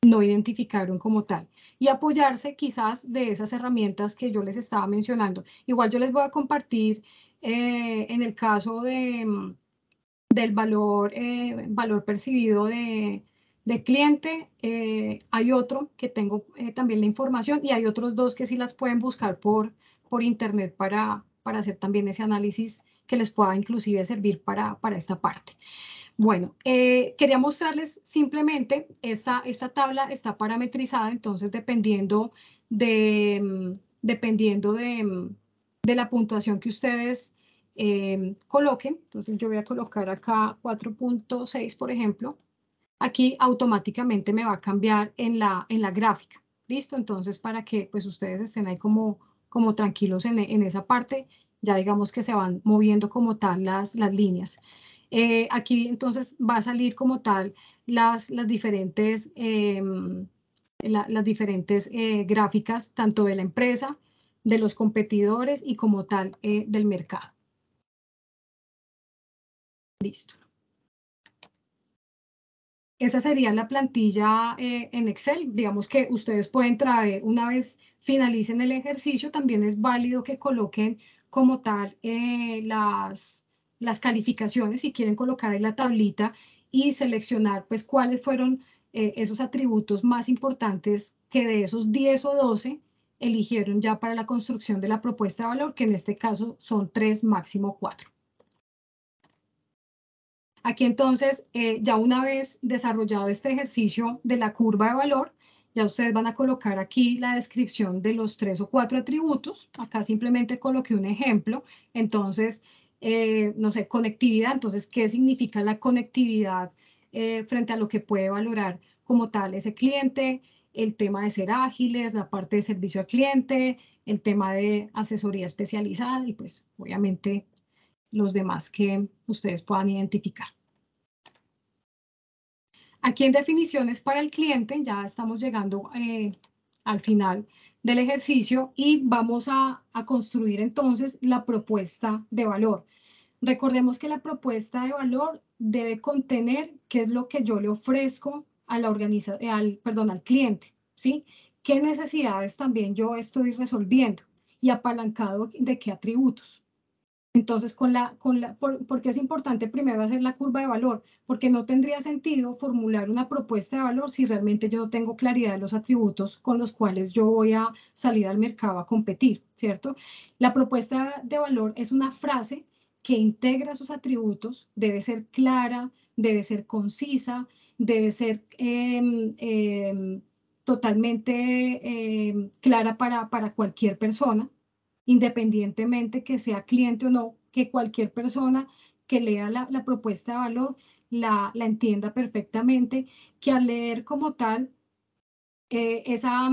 no identificaron como tal y apoyarse quizás de esas herramientas que yo les estaba mencionando. Igual yo les voy a compartir en el caso del valor percibido de cliente, hay otro que tengo también la información y hay otros dos que sí las pueden buscar por internet para hacer también ese análisis que les pueda inclusive servir para esta parte. Bueno, quería mostrarles simplemente esta tabla está parametrizada, entonces dependiendo de la puntuación que ustedes coloquen, entonces yo voy a colocar acá 4.6, por ejemplo, aquí automáticamente me va a cambiar en la gráfica, ¿listo? Entonces para que pues ustedes estén ahí como tranquilos en esa parte, ya digamos que se van moviendo como tal las líneas. Aquí entonces va a salir como tal las diferentes, gráficas tanto de la empresa, de los competidores y como tal del mercado. Listo. Esa sería la plantilla en Excel. Digamos que ustedes pueden traer, una vez finalicen el ejercicio, también es válido que coloquen como tal las calificaciones, si quieren colocar ahí la tablita y seleccionar pues cuáles fueron esos atributos más importantes que de esos 10 o 12 eligieron ya para la construcción de la propuesta de valor, que en este caso son 3, máximo 4. Aquí entonces, ya una vez desarrollado este ejercicio de la curva de valor, ya ustedes van a colocar aquí la descripción de los 3 o 4 atributos. Acá simplemente coloqué un ejemplo. Entonces, no sé, conectividad. Entonces, ¿qué significa la conectividad frente a lo que puede valorar como tal ese cliente? El tema de ser ágiles, la parte de servicio al cliente, el tema de asesoría especializada y pues obviamente los demás que ustedes puedan identificar. Aquí en definiciones para el cliente, ya estamos llegando al final del ejercicio y vamos a construir entonces la propuesta de valor. Recordemos que la propuesta de valor debe contener qué es lo que yo le ofrezco a la al cliente, ¿sí? ¿Qué necesidades también yo estoy resolviendo y apalancado de qué atributos? Entonces, ¿por qué es importante primero hacer la curva de valor? Porque no tendría sentido formular una propuesta de valor si realmente yo no tengo claridad de los atributos con los cuales yo voy a salir al mercado a competir, ¿cierto? La propuesta de valor es una frase que integra esos atributos, debe ser clara, debe ser concisa, debe ser totalmente clara para cualquier persona, independientemente que sea cliente o no, que cualquier persona que lea la propuesta de valor la entienda perfectamente, que al leer como tal esa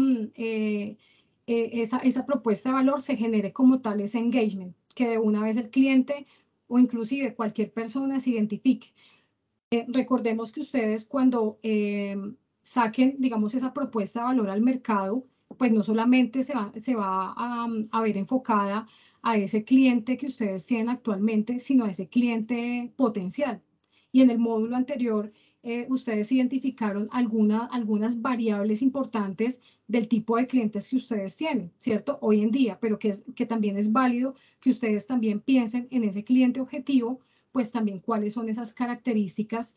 propuesta de valor se genere como tal ese engagement, que de una vez el cliente o inclusive cualquier persona se identifique. Recordemos que ustedes cuando saquen, digamos, esa propuesta de valor al mercado, pues no solamente se va a ver enfocada a ese cliente que ustedes tienen actualmente, sino a ese cliente potencial. Y en el módulo anterior, ustedes identificaron algunas variables importantes del tipo de clientes que ustedes tienen, ¿cierto? Hoy en día, pero que también es válido que ustedes también piensen en ese cliente objetivo, pues también cuáles son esas características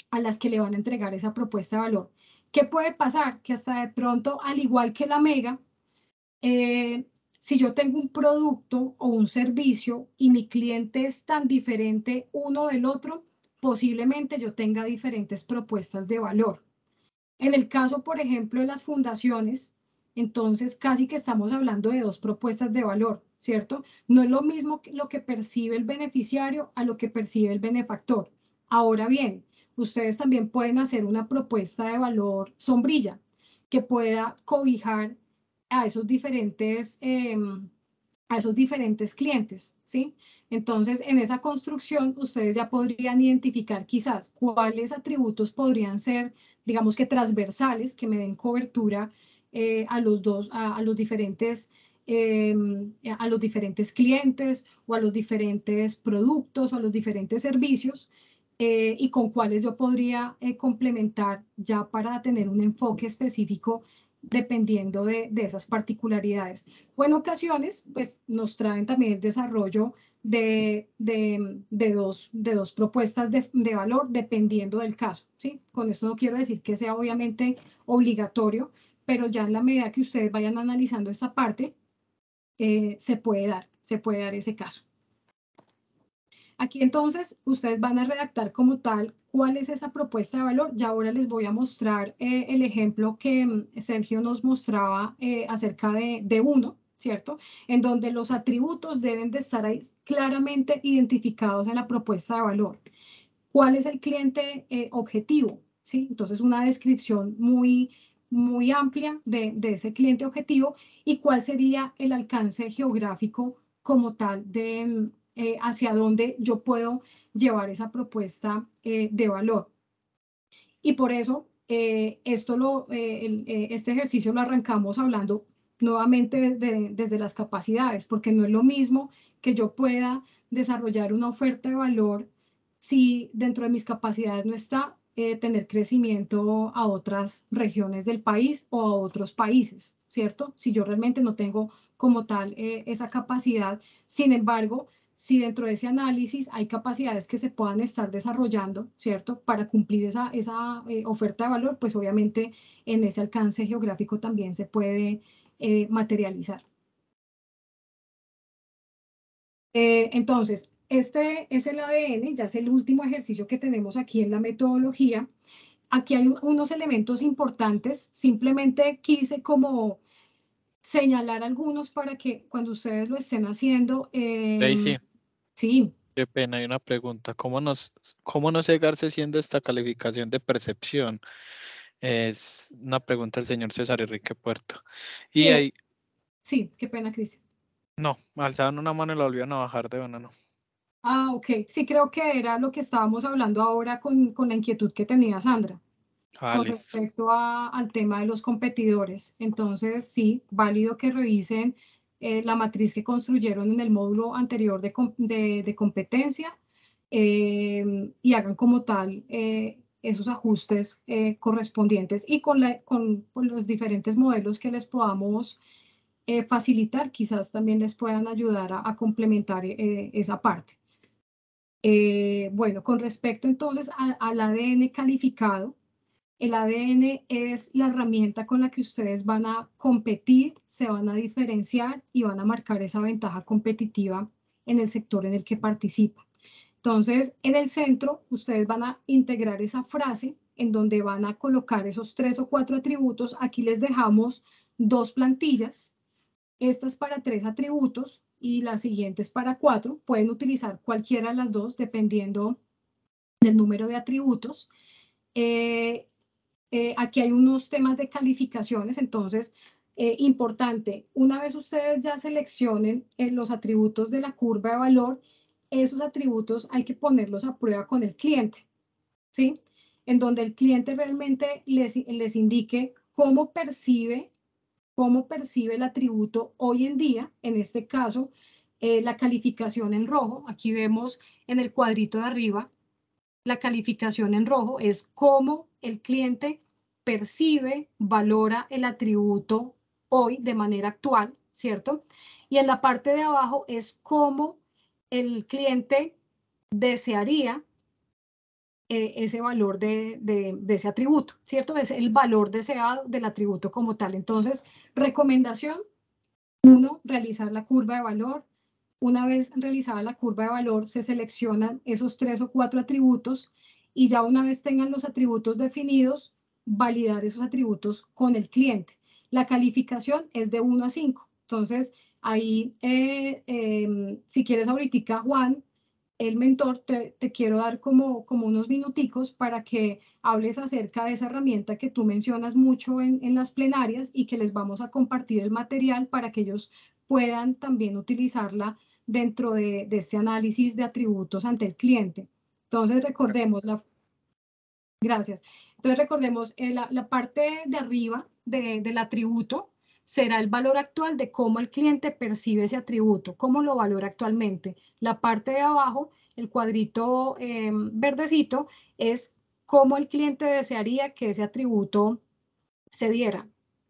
a las que le van a entregar esa propuesta de valor. ¿Qué puede pasar? Que hasta de pronto, al igual que la Mega, si yo tengo un producto o un servicio y mi cliente es tan diferente uno del otro, posiblemente yo tenga diferentes propuestas de valor. En el caso, por ejemplo, de las fundaciones, entonces casi que estamos hablando de dos propuestas de valor, ¿cierto? No es lo mismo lo que percibe el beneficiario a lo que percibe el benefactor. Ahora bien, ustedes también pueden hacer una propuesta de valor sombrilla que pueda cobijar a esos diferentes clientes, ¿sí? Entonces, en esa construcción, ustedes ya podrían identificar quizás cuáles atributos podrían ser, digamos que transversales, que me den cobertura a los diferentes clientes o a los diferentes productos o a los diferentes servicios y con cuáles yo podría complementar ya para tener un enfoque específico dependiendo de esas particularidades. O en ocasiones, pues nos traen también el desarrollo de dos propuestas de valor dependiendo del caso, ¿sí? Con esto no quiero decir que sea obviamente obligatorio, pero ya en la medida que ustedes vayan analizando esta parte, se puede dar ese caso. Aquí entonces ustedes van a redactar como tal cuál es esa propuesta de valor. Ya ahora les voy a mostrar el ejemplo que Sergio nos mostraba acerca de uno, ¿cierto? En donde los atributos deben de estar ahí claramente identificados en la propuesta de valor. ¿Cuál es el cliente objetivo? ¿Sí? Entonces una descripción muy amplia de ese cliente objetivo y cuál sería el alcance geográfico como tal de hacia dónde yo puedo llevar esa propuesta de valor. Y por eso este ejercicio lo arrancamos hablando nuevamente desde las capacidades, porque no es lo mismo que yo pueda desarrollar una oferta de valor si dentro de mis capacidades no está tener crecimiento a otras regiones del país o a otros países, ¿cierto? Si yo realmente no tengo como tal esa capacidad, sin embargo, si dentro de ese análisis hay capacidades que se puedan estar desarrollando, ¿cierto? Para cumplir esa oferta de valor, pues obviamente en ese alcance geográfico también se puede materializar. Entonces, este es el ADN, ya es el último ejercicio que tenemos aquí en la metodología. Aquí hay unos elementos importantes, simplemente quise como señalar algunos para que cuando ustedes lo estén haciendo, Daisy, sí. qué pena, hay una pregunta. ¿Cómo no cegarse siendo esta calificación de percepción? Es una pregunta del señor César Enrique Puerto. Y Sí, ahí, sí, qué pena, Cristian. no, alzaban una mano y la volvían a bajar de una, no. Ah, ok. Sí, creo que era lo que estábamos hablando ahora con la inquietud que tenía Sandra Ah, con listo. respecto al tema de los competidores. Entonces, sí, válido que revisen la matriz que construyeron en el módulo anterior de competencia y hagan como tal esos ajustes correspondientes y con los diferentes modelos que les podamos facilitar, quizás también les puedan ayudar a complementar esa parte. Bueno, con respecto entonces al ADN calificado, el ADN es la herramienta con la que ustedes van a competir, se van a diferenciar y van a marcar esa ventaja competitiva en el sector en el que participan. Entonces, en el centro, ustedes van a integrar esa frase en donde van a colocar esos 3 o 4 atributos. Aquí les dejamos 2 plantillas. Esta es para 3 atributos y la siguiente es para 4. Pueden utilizar cualquiera de las dos dependiendo del número de atributos. Aquí hay unos temas de calificaciones, entonces, importante, una vez ustedes ya seleccionen los atributos de la curva de valor, esos atributos hay que ponerlos a prueba con el cliente, ¿sí? En donde el cliente realmente les indique cómo percibe el atributo hoy en día, en este caso, la calificación en rojo. Aquí vemos en el cuadrito de arriba, la calificación en rojo es cómo el cliente percibe, valora el atributo hoy de manera actual, ¿cierto? Y en la parte de abajo es cómo el cliente desearía ese valor de ese atributo, ¿cierto? Es el valor deseado del atributo como tal. Entonces, recomendación, 1, realizar la curva de valor. Una vez realizada la curva de valor, se seleccionan esos 3 o 4 atributos y ya una vez tengan los atributos definidos, validar esos atributos con el cliente. La calificación es de 1 a 5. Entonces, ahí, si quieres ahorita, Juan, el mentor, te quiero dar como unos minuticos para que hables acerca de esa herramienta que tú mencionas mucho en las plenarias y que les vamos a compartir el material para que ellos puedan también utilizarla dentro de este análisis de atributos ante el cliente. Entonces, recordemos gracias. Entonces, recordemos la parte de arriba del atributo será el valor actual de cómo el cliente percibe ese atributo, cómo lo valora actualmente. La parte de abajo, el cuadrito verdecito, es cómo el cliente desearía que ese atributo se diera,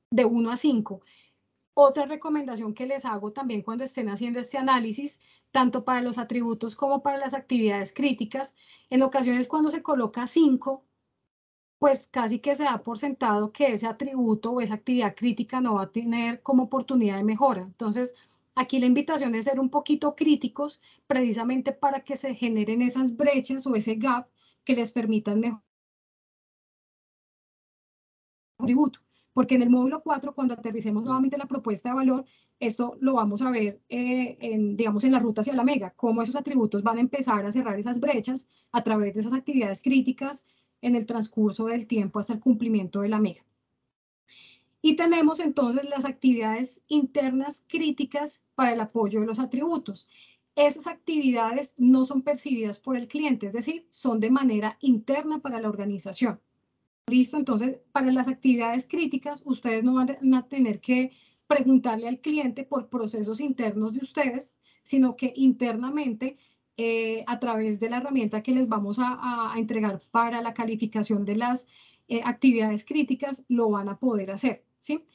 de 1 a 5. Otra recomendación que les hago también cuando estén haciendo este análisis, tanto para los atributos como para las actividades críticas, en ocasiones cuando se coloca 5, pues casi que se da por sentado que ese atributo o esa actividad crítica no va a tener como oportunidad de mejora. Entonces, aquí la invitación es ser un poquito críticos precisamente para que se generen esas brechas o ese gap que les permitan mejorar el atributo. Porque en el módulo 4, cuando aterricemos nuevamente la propuesta de valor, esto lo vamos a ver, digamos, en la ruta hacia la mega, cómo esos atributos van a empezar a cerrar esas brechas a través de esas actividades críticas en el transcurso del tiempo hasta el cumplimiento de la mega. Y tenemos entonces las actividades internas críticas para el apoyo de los atributos. Esas actividades no son percibidas por el cliente, es decir, son de manera interna para la organización. Listo, entonces, para las actividades críticas, ustedes no van a tener que preguntarle al cliente por procesos internos de ustedes, sino que internamente, a través de la herramienta que les vamos a entregar para la calificación de las actividades críticas, lo van a poder hacer, ¿sí?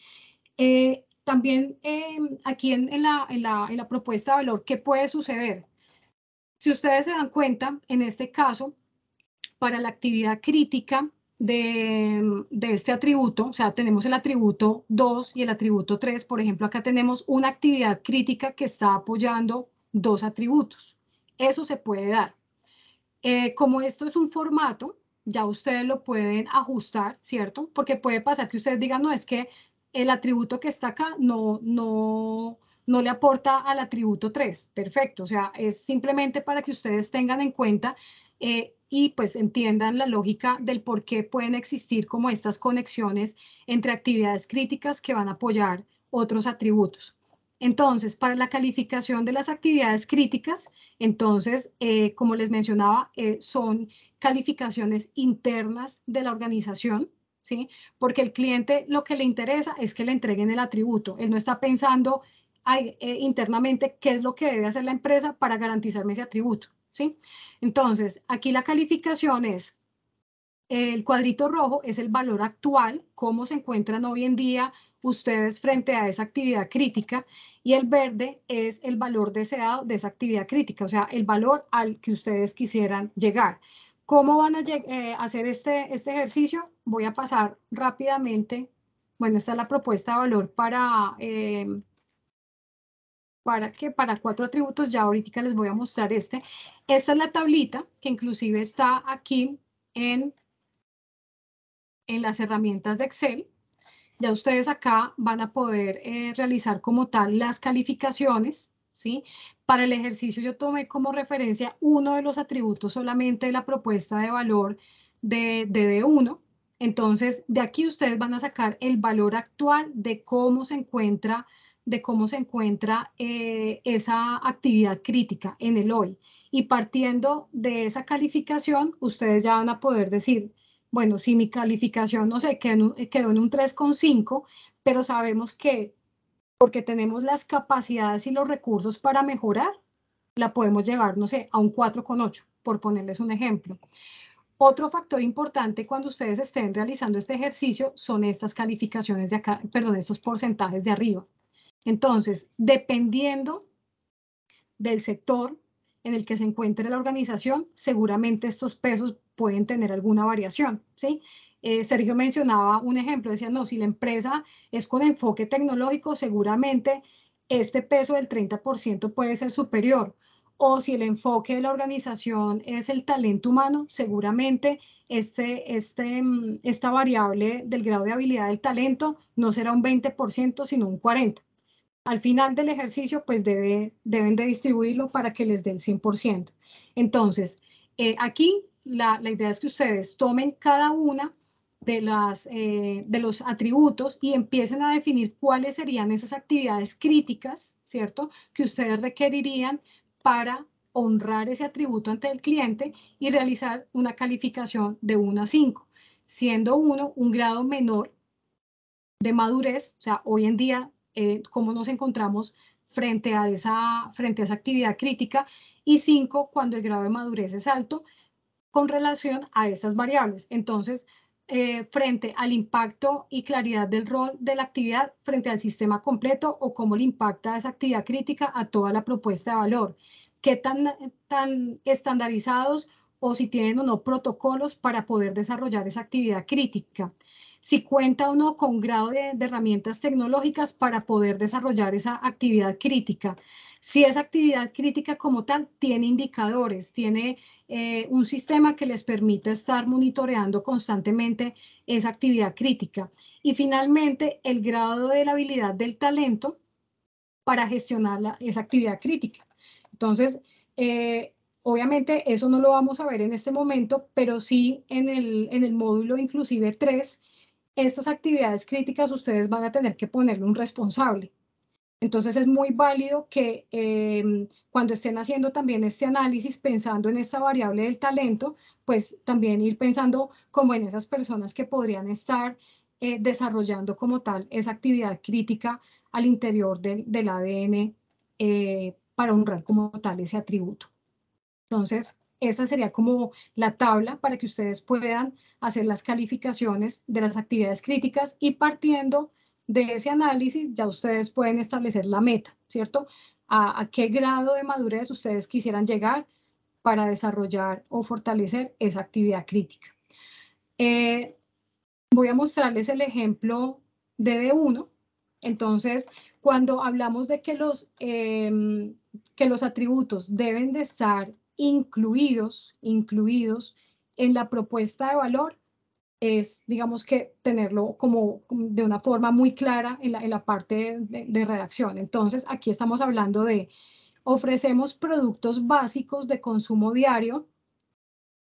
También aquí en la propuesta de valor, ¿qué puede suceder? Si ustedes se dan cuenta, en este caso, para la actividad crítica de este atributo, o sea, tenemos el atributo 2 y el atributo 3, por ejemplo, acá tenemos una actividad crítica que está apoyando 2 atributos. Eso se puede dar. Como esto es un formato, ya ustedes lo pueden ajustar, ¿cierto? Porque puede pasar que ustedes digan, no, es que el atributo que está acá no le aporta al atributo 3. Perfecto, o sea, es simplemente para que ustedes tengan en cuenta y pues entiendan la lógica del por qué pueden existir como estas conexiones entre actividades críticas que van a apoyar otros atributos. Entonces, para la calificación de las actividades críticas, entonces, como les mencionaba, son calificaciones internas de la organización, ¿sí? Porque el cliente lo que le interesa es que le entreguen el atributo. Él no está pensando internamente qué es lo que debe hacer la empresa para garantizarme ese atributo, ¿sí? Entonces, aquí la calificación es, el cuadrito rojo es el valor actual, cómo se encuentran hoy en día ustedes frente a esa actividad crítica, y el verde es el valor deseado de esa actividad crítica, o sea, el valor al que ustedes quisieran llegar. ¿Cómo van a hacer este ejercicio? Voy a pasar rápidamente. Bueno, esta es la propuesta de valor para 4 atributos. Ya ahorita les voy a mostrar este. Esta es la tablita que inclusive está aquí en las herramientas de Excel. Ya ustedes acá van a poder realizar como tal las calificaciones, ¿sí? Para el ejercicio yo tomé como referencia uno de los atributos solamente de la propuesta de valor de D1. Entonces, de aquí ustedes van a sacar el valor actual de cómo se encuentra, esa actividad crítica en el hoy. Y partiendo de esa calificación, ustedes ya van a poder decir, bueno, si mi calificación, no sé, quedó en un 3,5, pero sabemos que porque tenemos las capacidades y los recursos para mejorar, la podemos llevar, no sé, a un 4,8, por ponerles un ejemplo. Otro factor importante cuando ustedes estén realizando este ejercicio son estas calificaciones de acá, perdón, estos porcentajes de arriba. Entonces, dependiendo del sector en el que se encuentre la organización, seguramente estos pesos pueden tener alguna variación, ¿sí? Sergio mencionaba un ejemplo, decía, no, si la empresa es con enfoque tecnológico, seguramente este peso del 30% puede ser superior. O si el enfoque de la organización es el talento humano, seguramente esta variable del grado de habilidad del talento no será un 20%, sino un 40%. Al final del ejercicio, pues deben de distribuirlo para que les dé el 100%. Entonces, aquí la idea es que ustedes tomen cada una de los atributos y empiecen a definir cuáles serían esas actividades críticas, ¿cierto?, que ustedes requerirían para honrar ese atributo ante el cliente y realizar una calificación de 1 a 5, siendo 1 un grado menor de madurez. O sea, hoy en día, cómo nos encontramos frente a esa actividad crítica, y 5 cuando el grado de madurez es alto con relación a estas variables. Entonces, frente al impacto y claridad del rol de la actividad frente al sistema completo, o cómo le impacta esa actividad crítica a toda la propuesta de valor, qué tan estandarizados o si tienen o no protocolos para poder desarrollar esa actividad crítica, si cuenta o no con grado de herramientas tecnológicas para poder desarrollar esa actividad crítica, si esa actividad crítica como tal tiene indicadores, tiene un sistema que les permita estar monitoreando constantemente esa actividad crítica, y finalmente el grado de la habilidad del talento para gestionar esa actividad crítica. Entonces, obviamente eso no lo vamos a ver en este momento, pero sí en el módulo inclusive 3, estas actividades críticas ustedes van a tener que ponerle un responsable. Entonces es muy válido que cuando estén haciendo también este análisis, pensando en esta variable del talento, pues también ir pensando como en esas personas que podrían estar desarrollando como tal esa actividad crítica al interior del ADN para honrar como tal ese atributo. Entonces, esa sería como la tabla para que ustedes puedan hacer las calificaciones de las actividades críticas, y partiendo de ese análisis ya ustedes pueden establecer la meta, ¿cierto? A qué grado de madurez ustedes quisieran llegar para desarrollar o fortalecer esa actividad crítica. Voy a mostrarles el ejemplo de D1. Entonces, cuando hablamos de que los atributos deben de estar incluidos en la propuesta de valor, es, digamos, que tenerlo como de una forma muy clara en la parte de redacción. Entonces, aquí estamos hablando de ofrecemos productos básicos de consumo diario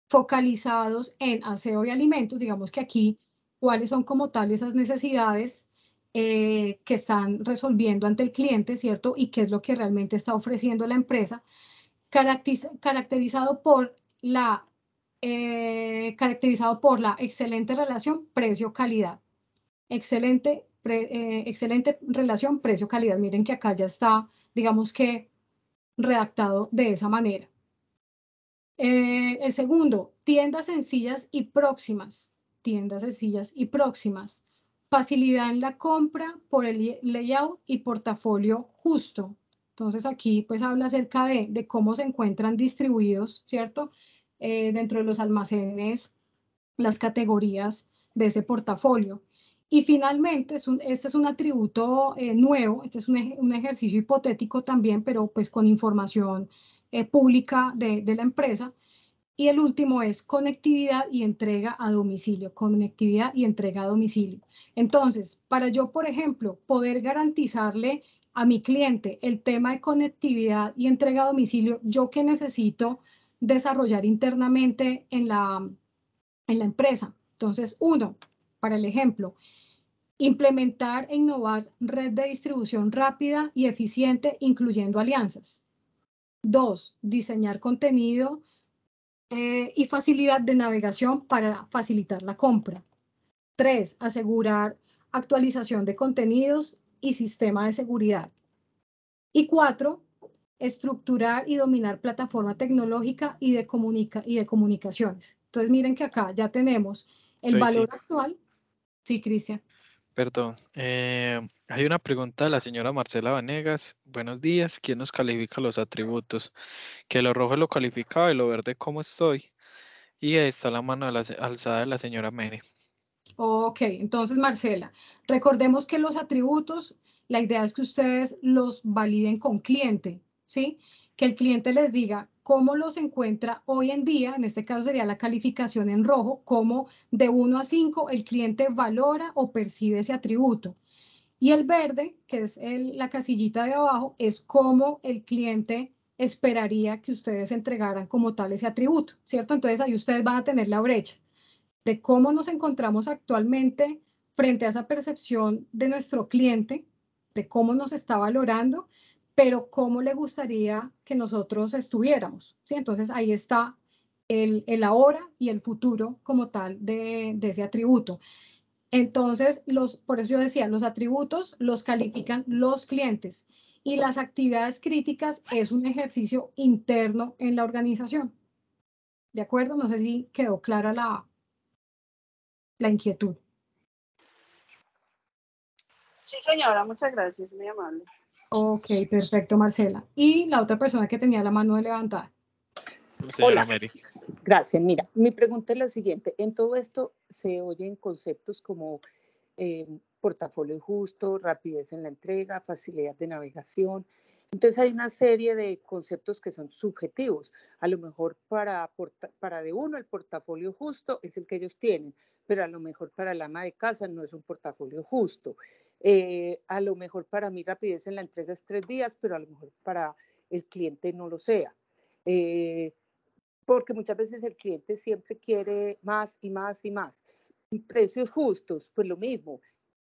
focalizados en aseo y alimentos. Digamos que aquí, cuáles son como tal esas necesidades que están resolviendo ante el cliente, ¿cierto? Y qué es lo que realmente está ofreciendo la empresa, caracterizado por la excelente relación precio-calidad. Excelente relación precio-calidad. Miren que acá ya está, digamos que, redactado de esa manera. El segundo, tiendas sencillas y próximas. Tiendas sencillas y próximas. Facilidad en la compra por el layout y portafolio justo. Entonces aquí pues habla acerca de cómo se encuentran distribuidos, ¿cierto? Dentro de los almacenes, las categorías de ese portafolio. Y finalmente, este es un atributo nuevo, este es un ejercicio hipotético también, pero pues con información pública de la empresa. Y el último es conectividad y entrega a domicilio, conectividad y entrega a domicilio. Entonces, para yo, por ejemplo, poder garantizarle a mi cliente el tema de conectividad y entrega a domicilio, ¿yo qué necesito desarrollar internamente en la empresa? Entonces, uno, para el ejemplo, implementar e innovar red de distribución rápida y eficiente, incluyendo alianzas. 2, diseñar contenido y facilidad de navegación para facilitar la compra. 3, asegurar actualización de contenidos y sistema de seguridad. Y 4, estructurar y dominar plataforma tecnológica y de comunicaciones. Entonces miren que acá ya tenemos el valor actual. Sí, Cristian. Perdón, hay una pregunta de la señora Marcela Vanegas. Buenos días, ¿quién nos califica los atributos? Que lo rojo es lo calificado y lo verde cómo estoy. Y ahí está la mano alzada de la señora Mary. Ok, entonces Marcela, recordemos que los atributos, la idea es que ustedes los validen con cliente, ¿sí? Que el cliente les diga cómo los encuentra hoy en día, en este caso sería la calificación en rojo, cómo de 1 a 5 el cliente valora o percibe ese atributo. Y el verde, que es la casillita de abajo, es cómo el cliente esperaría que ustedes entregaran como tal ese atributo, ¿cierto? Entonces ahí ustedes van a tener la brecha de cómo nos encontramos actualmente frente a esa percepción de nuestro cliente, de cómo nos está valorando, pero cómo le gustaría que nosotros estuviéramos, ¿sí? Entonces ahí está el ahora y el futuro como tal de ese atributo. Entonces, por eso yo decía, los atributos los califican los clientes y las actividades críticas es un ejercicio interno en la organización. ¿De acuerdo? No sé si quedó clara la inquietud. Sí, señora, muchas gracias, muy amable. Ok, perfecto, Marcela. Y la otra persona que tenía la mano levantada. Señora Hola, Mary. Gracias. Mira, mi pregunta es la siguiente. En todo esto se oyen conceptos como portafolio justo, rapidez en la entrega, facilidad de navegación. Entonces hay una serie de conceptos que son subjetivos. A lo mejor para de uno el portafolio justo es el que ellos tienen, pero a lo mejor para el ama de casa no es un portafolio justo. A lo mejor para mí rapidez en la entrega es 3 días, pero a lo mejor para el cliente no lo sea. Porque muchas veces el cliente siempre quiere más y más y más. Precios justos, pues lo mismo.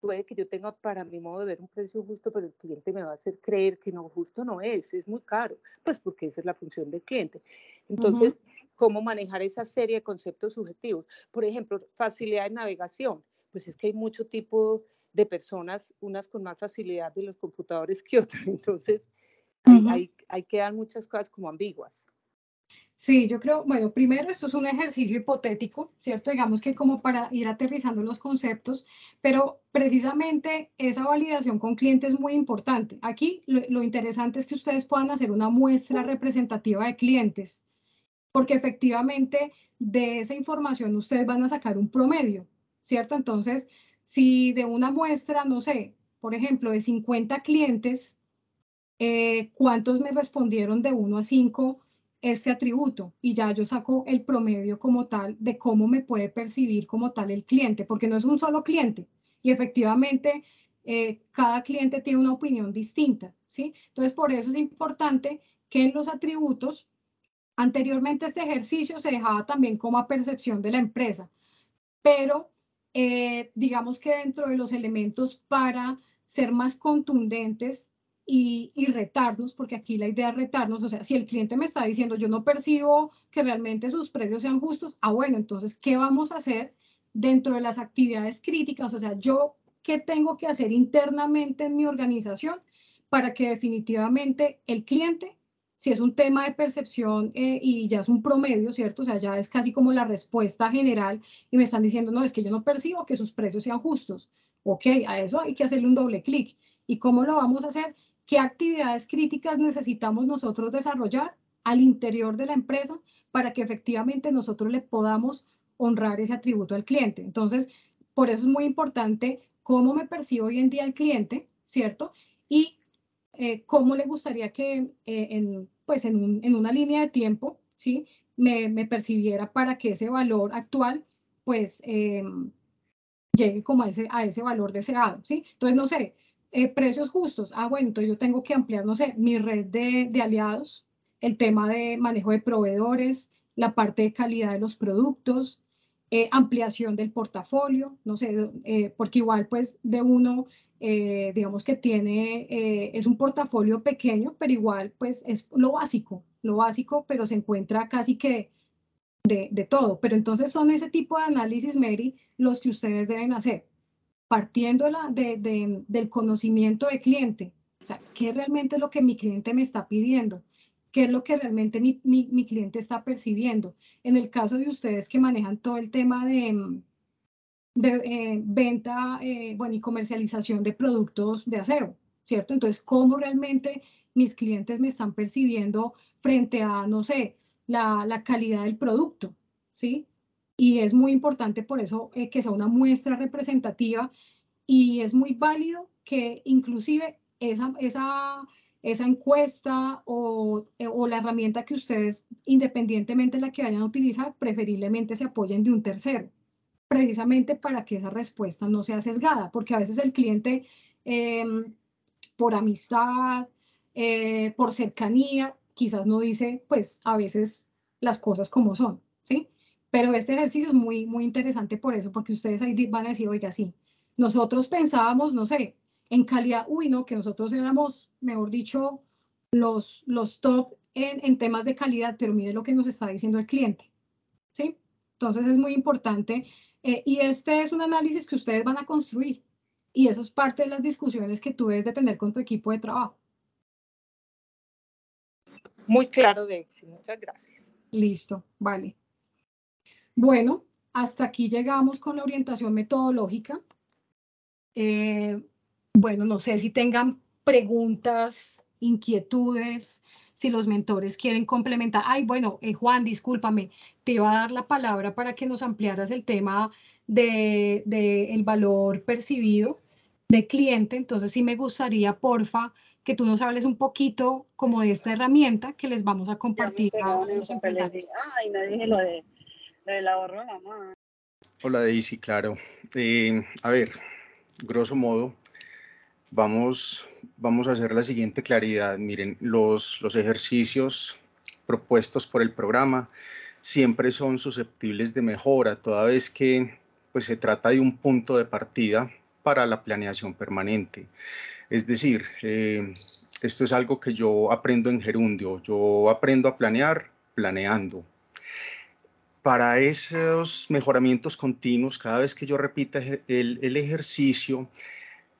Puede que yo tenga para mi modo de ver un precio justo, pero el cliente me va a hacer creer que no, justo no es muy caro, pues porque esa es la función del cliente. Entonces, ¿cómo manejar esa serie de conceptos subjetivos? Por ejemplo, facilidad de navegación, pues es que hay mucho tipo de personas, unas con más facilidad de los computadores que otras, entonces hay que dar muchas cosas como ambiguas. Sí, yo creo, bueno, primero esto es un ejercicio hipotético, ¿cierto? Digamos que como para ir aterrizando los conceptos, pero precisamente esa validación con cliente es muy importante. Aquí lo interesante es que ustedes puedan hacer una muestra representativa de clientes, porque efectivamente de esa información ustedes van a sacar un promedio, ¿cierto? Entonces, si de una muestra, no sé, por ejemplo, de 50 clientes, ¿cuántos me respondieron de 1 a 5 este atributo? Y ya yo saco el promedio como tal de cómo me puede percibir como tal el cliente, porque no es un solo cliente. Y efectivamente, cada cliente tiene una opinión distinta, ¿sí? Entonces, por eso es importante que en los atributos, anteriormente este ejercicio se dejaba también como a percepción de la empresa, pero digamos que dentro de los elementos para ser más contundentes y retarnos, porque aquí la idea es retarnos, o sea, si el cliente me está diciendo yo no percibo que realmente sus precios sean justos, bueno, entonces, ¿qué vamos a hacer dentro de las actividades críticas? O sea, yo, ¿qué tengo que hacer internamente en mi organización para que definitivamente el cliente, si es un tema de percepción y ya es un promedio, ¿cierto? O sea, ya es casi como la respuesta general y me están diciendo, no, es que yo no percibo que sus precios sean justos. Ok, a eso hay que hacerle un doble clic. ¿Y cómo lo vamos a hacer? ¿Qué actividades críticas necesitamos nosotros desarrollar al interior de la empresa para que efectivamente nosotros le podamos honrar ese atributo al cliente? Entonces, por eso es muy importante cómo me percibo hoy en día el cliente, ¿cierto? Y cómo le gustaría que pues en una línea de tiempo, ¿sí? Me percibiera para que ese valor actual pues llegue como a ese valor deseado, ¿sí? Entonces, no sé, precios justos. Bueno, entonces yo tengo que ampliar, no sé, mi red de aliados, el tema de manejo de proveedores, la parte de calidad de los productos, ampliación del portafolio, no sé, porque igual pues de uno, digamos que tiene, es un portafolio pequeño, pero igual pues es lo básico, pero se encuentra casi que de todo. Pero entonces son ese tipo de análisis, Mary, los que ustedes deben hacer, partiendo del conocimiento del cliente. O sea, ¿qué realmente es lo que mi cliente me está pidiendo? ¿Qué es lo que realmente mi cliente está percibiendo? En el caso de ustedes que manejan todo el tema de venta, bueno, y comercialización de productos de aseo, ¿cierto? Entonces, ¿cómo realmente mis clientes me están percibiendo frente a, no sé, la calidad del producto, ¿sí? Y es muy importante por eso que sea una muestra representativa y es muy válido que inclusive esa encuesta o la herramienta que ustedes, independientemente de la que vayan a utilizar, preferiblemente se apoyen de un tercero, precisamente para que esa respuesta no sea sesgada, porque a veces el cliente, por amistad, por cercanía, quizás no dice, pues a veces las cosas como son, ¿sí? Pero este ejercicio es muy, muy interesante por eso, porque ustedes ahí van a decir, oiga, sí, nosotros pensábamos, no sé, en calidad, uy, no, que nosotros éramos, mejor dicho, los top en temas de calidad, pero mire lo que nos está diciendo el cliente, ¿sí? Entonces es muy importante y este es un análisis que ustedes van a construir y eso es parte de las discusiones que tú debes de tener con tu equipo de trabajo. Muy claro, Dexy, muchas gracias. Listo, vale. Bueno, hasta aquí llegamos con la orientación metodológica. Bueno, no sé si tengan preguntas, inquietudes, si los mentores quieren complementar. Ay, bueno, Juan, discúlpame, te iba a dar la palabra para que nos ampliaras el tema de el valor percibido de cliente. Entonces, sí me gustaría, porfa, que tú nos hables un poquito como de esta herramienta que les vamos a compartir a los empresarios. Ay, no dije lo del ahorro de mamá. Hola Daisy, claro. A ver, grosso modo, vamos a hacer la siguiente claridad. Miren, los ejercicios propuestos por el programa siempre son susceptibles de mejora, toda vez que pues, se trata de un punto de partida para la planeación permanente. Es decir, esto es algo que yo aprendo en gerundio. Yo aprendo a planear planeando. Para esos mejoramientos continuos, cada vez que yo repita el ejercicio,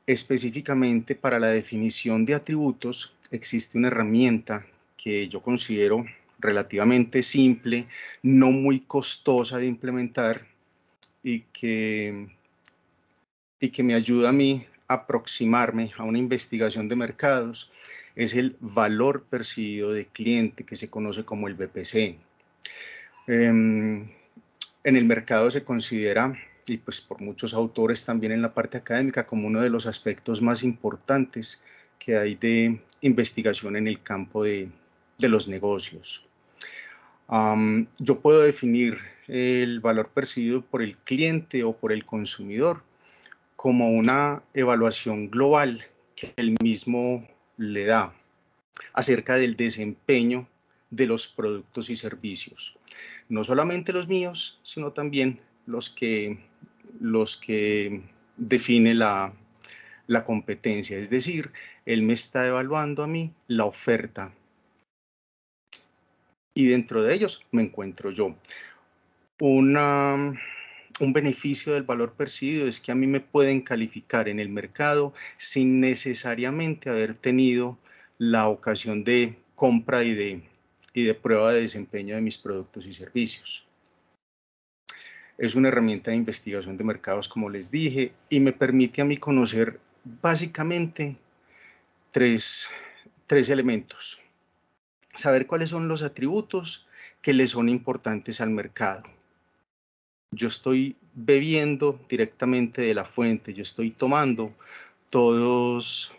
específicamente para la definición de atributos, existe una herramienta que yo considero relativamente simple, no muy costosa de implementar y que me ayuda a mí a aproximarme a una investigación de mercados. Es el valor percibido de cliente, que se conoce como el VPC. En el mercado se considera, y pues por muchos autores también en la parte académica, como uno de los aspectos más importantes que hay de investigación en el campo de los negocios. Yo puedo definir el valor percibido por el cliente o por el consumidor como una evaluación global que él mismo le da acerca del desempeño de los productos y servicios. No solamente los míos, sino también los que define la competencia. Es decir, él me está evaluando a mí la oferta y dentro de ellos me encuentro yo. Un beneficio del valor percibido es que a mí me pueden calificar en el mercado sin necesariamente haber tenido la ocasión de compra y de prueba de desempeño de mis productos y servicios. Es una herramienta de investigación de mercados, como les dije, y me permite a mí conocer básicamente tres elementos. Saber cuáles son los atributos que le son importantes al mercado. Yo estoy bebiendo directamente de la fuente, yo estoy tomando todos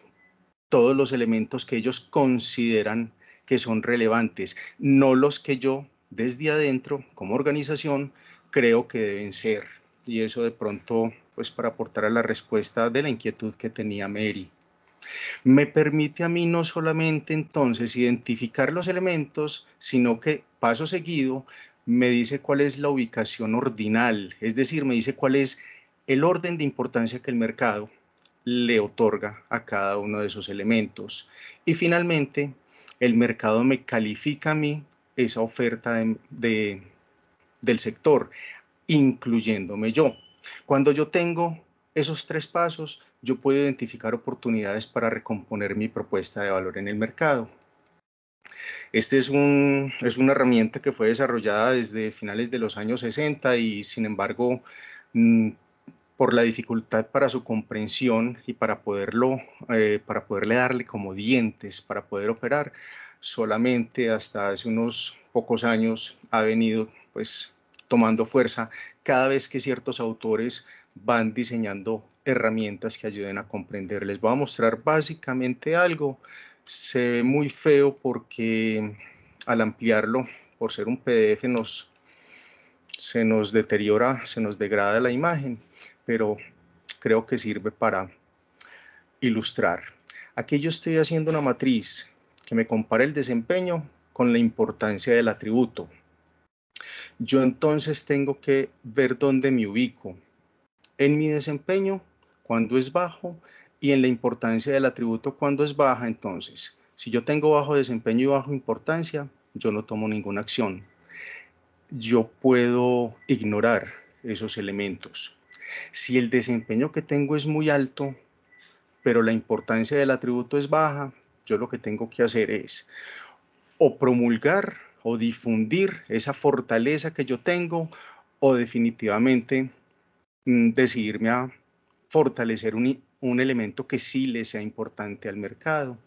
los elementos que ellos consideran que son relevantes, no los que yo desde adentro como organización creo que deben ser. Y eso de pronto, pues para aportar a la respuesta de la inquietud que tenía Mary. Me permite a mí no solamente entonces identificar los elementos, sino que paso seguido me dice cuál es la ubicación ordinal, es decir, me dice cuál es el orden de importancia que el mercado le otorga a cada uno de esos elementos. Y finalmente, el mercado me califica a mí esa oferta de del sector, incluyéndome yo. Cuando yo tengo esos 3 pasos, yo puedo identificar oportunidades para recomponer mi propuesta de valor en el mercado. Este es una herramienta que fue desarrollada desde finales de los años 60 y, sin embargo, por la dificultad para su comprensión y para poderle darle como dientes, para poder operar, solamente hasta hace unos pocos años ha venido pues tomando fuerza cada vez que ciertos autores van diseñando herramientas que ayuden a comprender. Les voy a mostrar básicamente algo. Se ve muy feo porque al ampliarlo, por ser un PDF, se nos deteriora, se nos degrada la imagen, pero creo que sirve para ilustrar. Aquí yo estoy haciendo una matriz que me compara el desempeño con la importancia del atributo. Yo entonces tengo que ver dónde me ubico. En mi desempeño, cuando es bajo, y en la importancia del atributo cuando es baja. Entonces, si yo tengo bajo desempeño y bajo importancia, yo no tomo ninguna acción. Yo puedo ignorar esos elementos. Si el desempeño que tengo es muy alto, pero la importancia del atributo es baja, yo lo que tengo que hacer es o promulgar o difundir esa fortaleza que yo tengo, o definitivamente decidirme a fortalecer un elemento que sí le sea importante al mercado.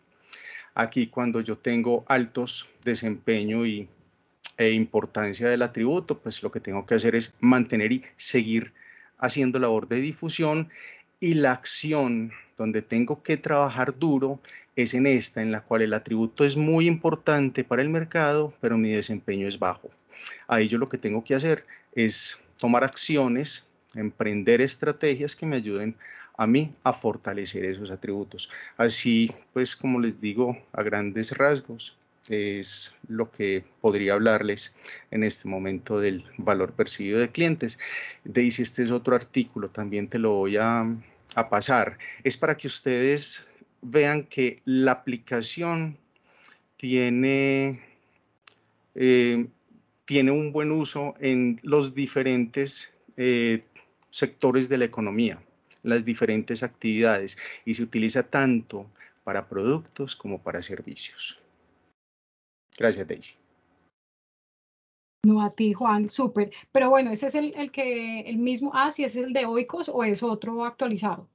Aquí, cuando yo tengo altos desempeño e importancia del atributo, pues lo que tengo que hacer es mantener y seguir haciendo labor de difusión, y la acción donde tengo que trabajar duro es en esta, en la cual el atributo es muy importante para el mercado, pero mi desempeño es bajo. Ahí yo lo que tengo que hacer es tomar acciones, emprender estrategias que me ayuden a mí a fortalecer esos atributos. Así pues, como les digo, a grandes rasgos, es lo que podría hablarles en este momento del valor percibido de clientes. Daisy, este es otro artículo, también te lo voy a pasar. Es para que ustedes vean que la aplicación tiene un buen uso en los diferentes sectores de la economía, las diferentes actividades, y se utiliza tanto para productos como para servicios. Gracias, Daisy. No, a ti, Juan, súper. Pero bueno, ese es el mismo. Ah, sí, ese es el de Oikos, o es otro actualizado.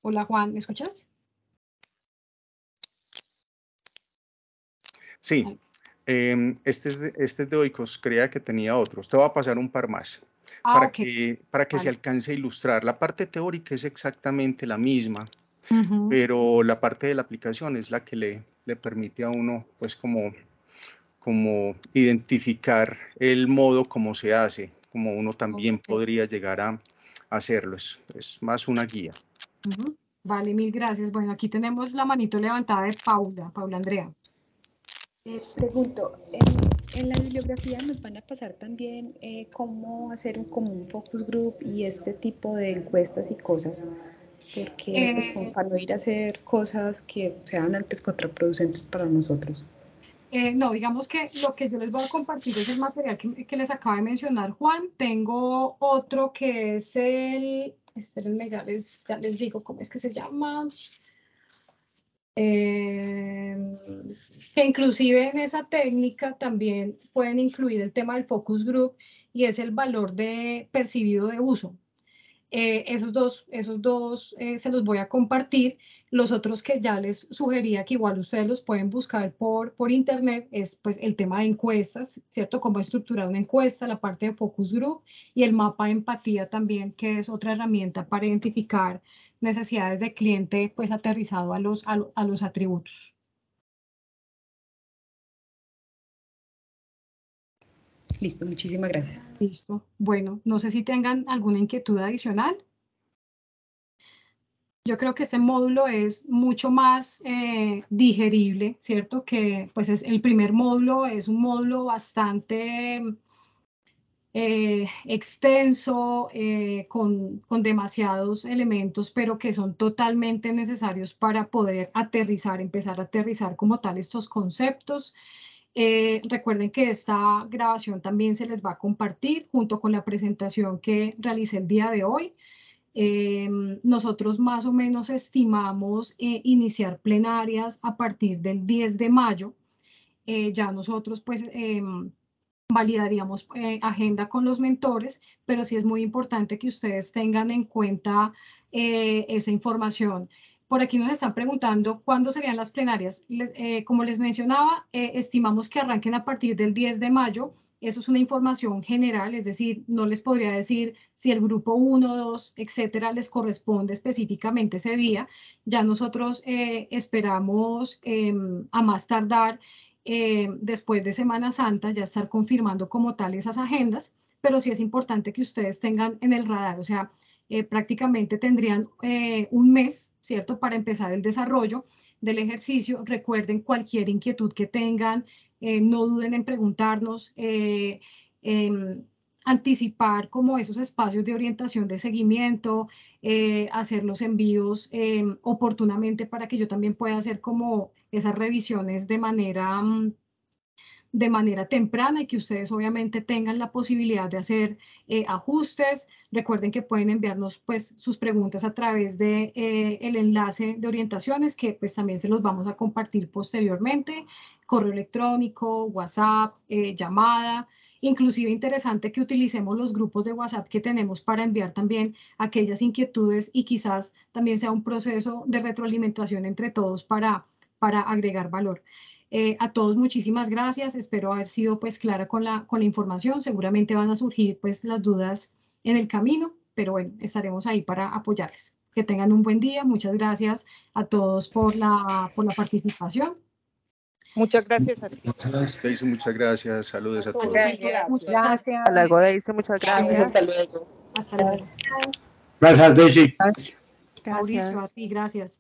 Hola, Juan, ¿me escuchas? Sí, este es de Oikos, creía que tenía otros. Te voy a pasar un par más para Ok. que Vale. se alcance a ilustrar. La parte teórica es exactamente la misma, Ujú. pero la parte de la aplicación es la que le permite a uno, pues, como identificar el modo como se hace, como uno también Ok. podría llegar a hacerlo. Es más una guía. Ujú. Vale, mil gracias. Bueno, aquí tenemos la manito levantada de Paula Andrea. Pregunto, en la bibliografía nos van a pasar también cómo hacer como un focus group y este tipo de encuestas y cosas, porque pues como para no ir a hacer cosas que sean antes contraproducentes para nosotros. No, digamos que lo que yo les voy a compartir es el material que les acaba de mencionar Juan. Tengo otro que es espérenme, ya les digo cómo es que se llama. Que inclusive en esa técnica también pueden incluir el tema del focus group, y es el valor percibido de uso. Esos dos se los voy a compartir. Los otros que ya les sugería que igual ustedes los pueden buscar por internet es pues el tema de encuestas, ¿cierto? Cómo estructurar una encuesta, la parte de focus group, y el mapa de empatía también, que es otra herramienta para identificar necesidades de cliente pues aterrizado a los atributos. Listo, muchísimas gracias. Listo. Bueno, no sé si tengan alguna inquietud adicional. Yo creo que ese módulo es mucho más digerible, ¿cierto? Que pues el primer módulo es un módulo bastante extenso, con demasiados elementos, pero que son totalmente necesarios para poder aterrizar, empezar a aterrizar como tal estos conceptos. Recuerden que esta grabación también se les va a compartir junto con la presentación que realicé el día de hoy. Nosotros más o menos estimamos iniciar plenarias a partir del 10 de mayo. Ya nosotros pues validaríamos agenda con los mentores, pero sí es muy importante que ustedes tengan en cuenta esa información. Por aquí nos están preguntando cuándo serían las plenarias. Como les mencionaba, estimamos que arranquen a partir del 10 de mayo. Eso es una información general, es decir, no les podría decir si el grupo 1, 2, etcétera, les corresponde específicamente ese día. Ya nosotros esperamos a más tardar después de Semana Santa ya estar confirmando como tal esas agendas, pero sí es importante que ustedes tengan en el radar, o sea, prácticamente tendrían un mes, ¿cierto?, para empezar el desarrollo del ejercicio. Recuerden cualquier inquietud que tengan, no duden en preguntarnos, anticipar como esos espacios de orientación de seguimiento, hacer los envíos oportunamente para que yo también pueda hacer como esas revisiones de manera temprana y que ustedes obviamente tengan la posibilidad de hacer ajustes. Recuerden que pueden enviarnos pues sus preguntas a través de el enlace de orientaciones que pues también se los vamos a compartir posteriormente, correo electrónico, WhatsApp, llamada. Inclusive interesante que utilicemos los grupos de WhatsApp que tenemos para enviar también aquellas inquietudes y quizás también sea un proceso de retroalimentación entre todos para agregar valor. A todos muchísimas gracias, espero haber sido pues clara con la información, seguramente van a surgir pues las dudas en el camino, pero bueno, estaremos ahí para apoyarles. Que tengan un buen día, muchas gracias a todos por la participación. Muchas gracias a ti. Daisy, muchas gracias. Saludos a todos. Gracias. Muchas gracias. Hasta luego, Daisy, muchas gracias. Hasta luego. Hasta luego. Gracias, Daisy. Mauricio, a ti, gracias.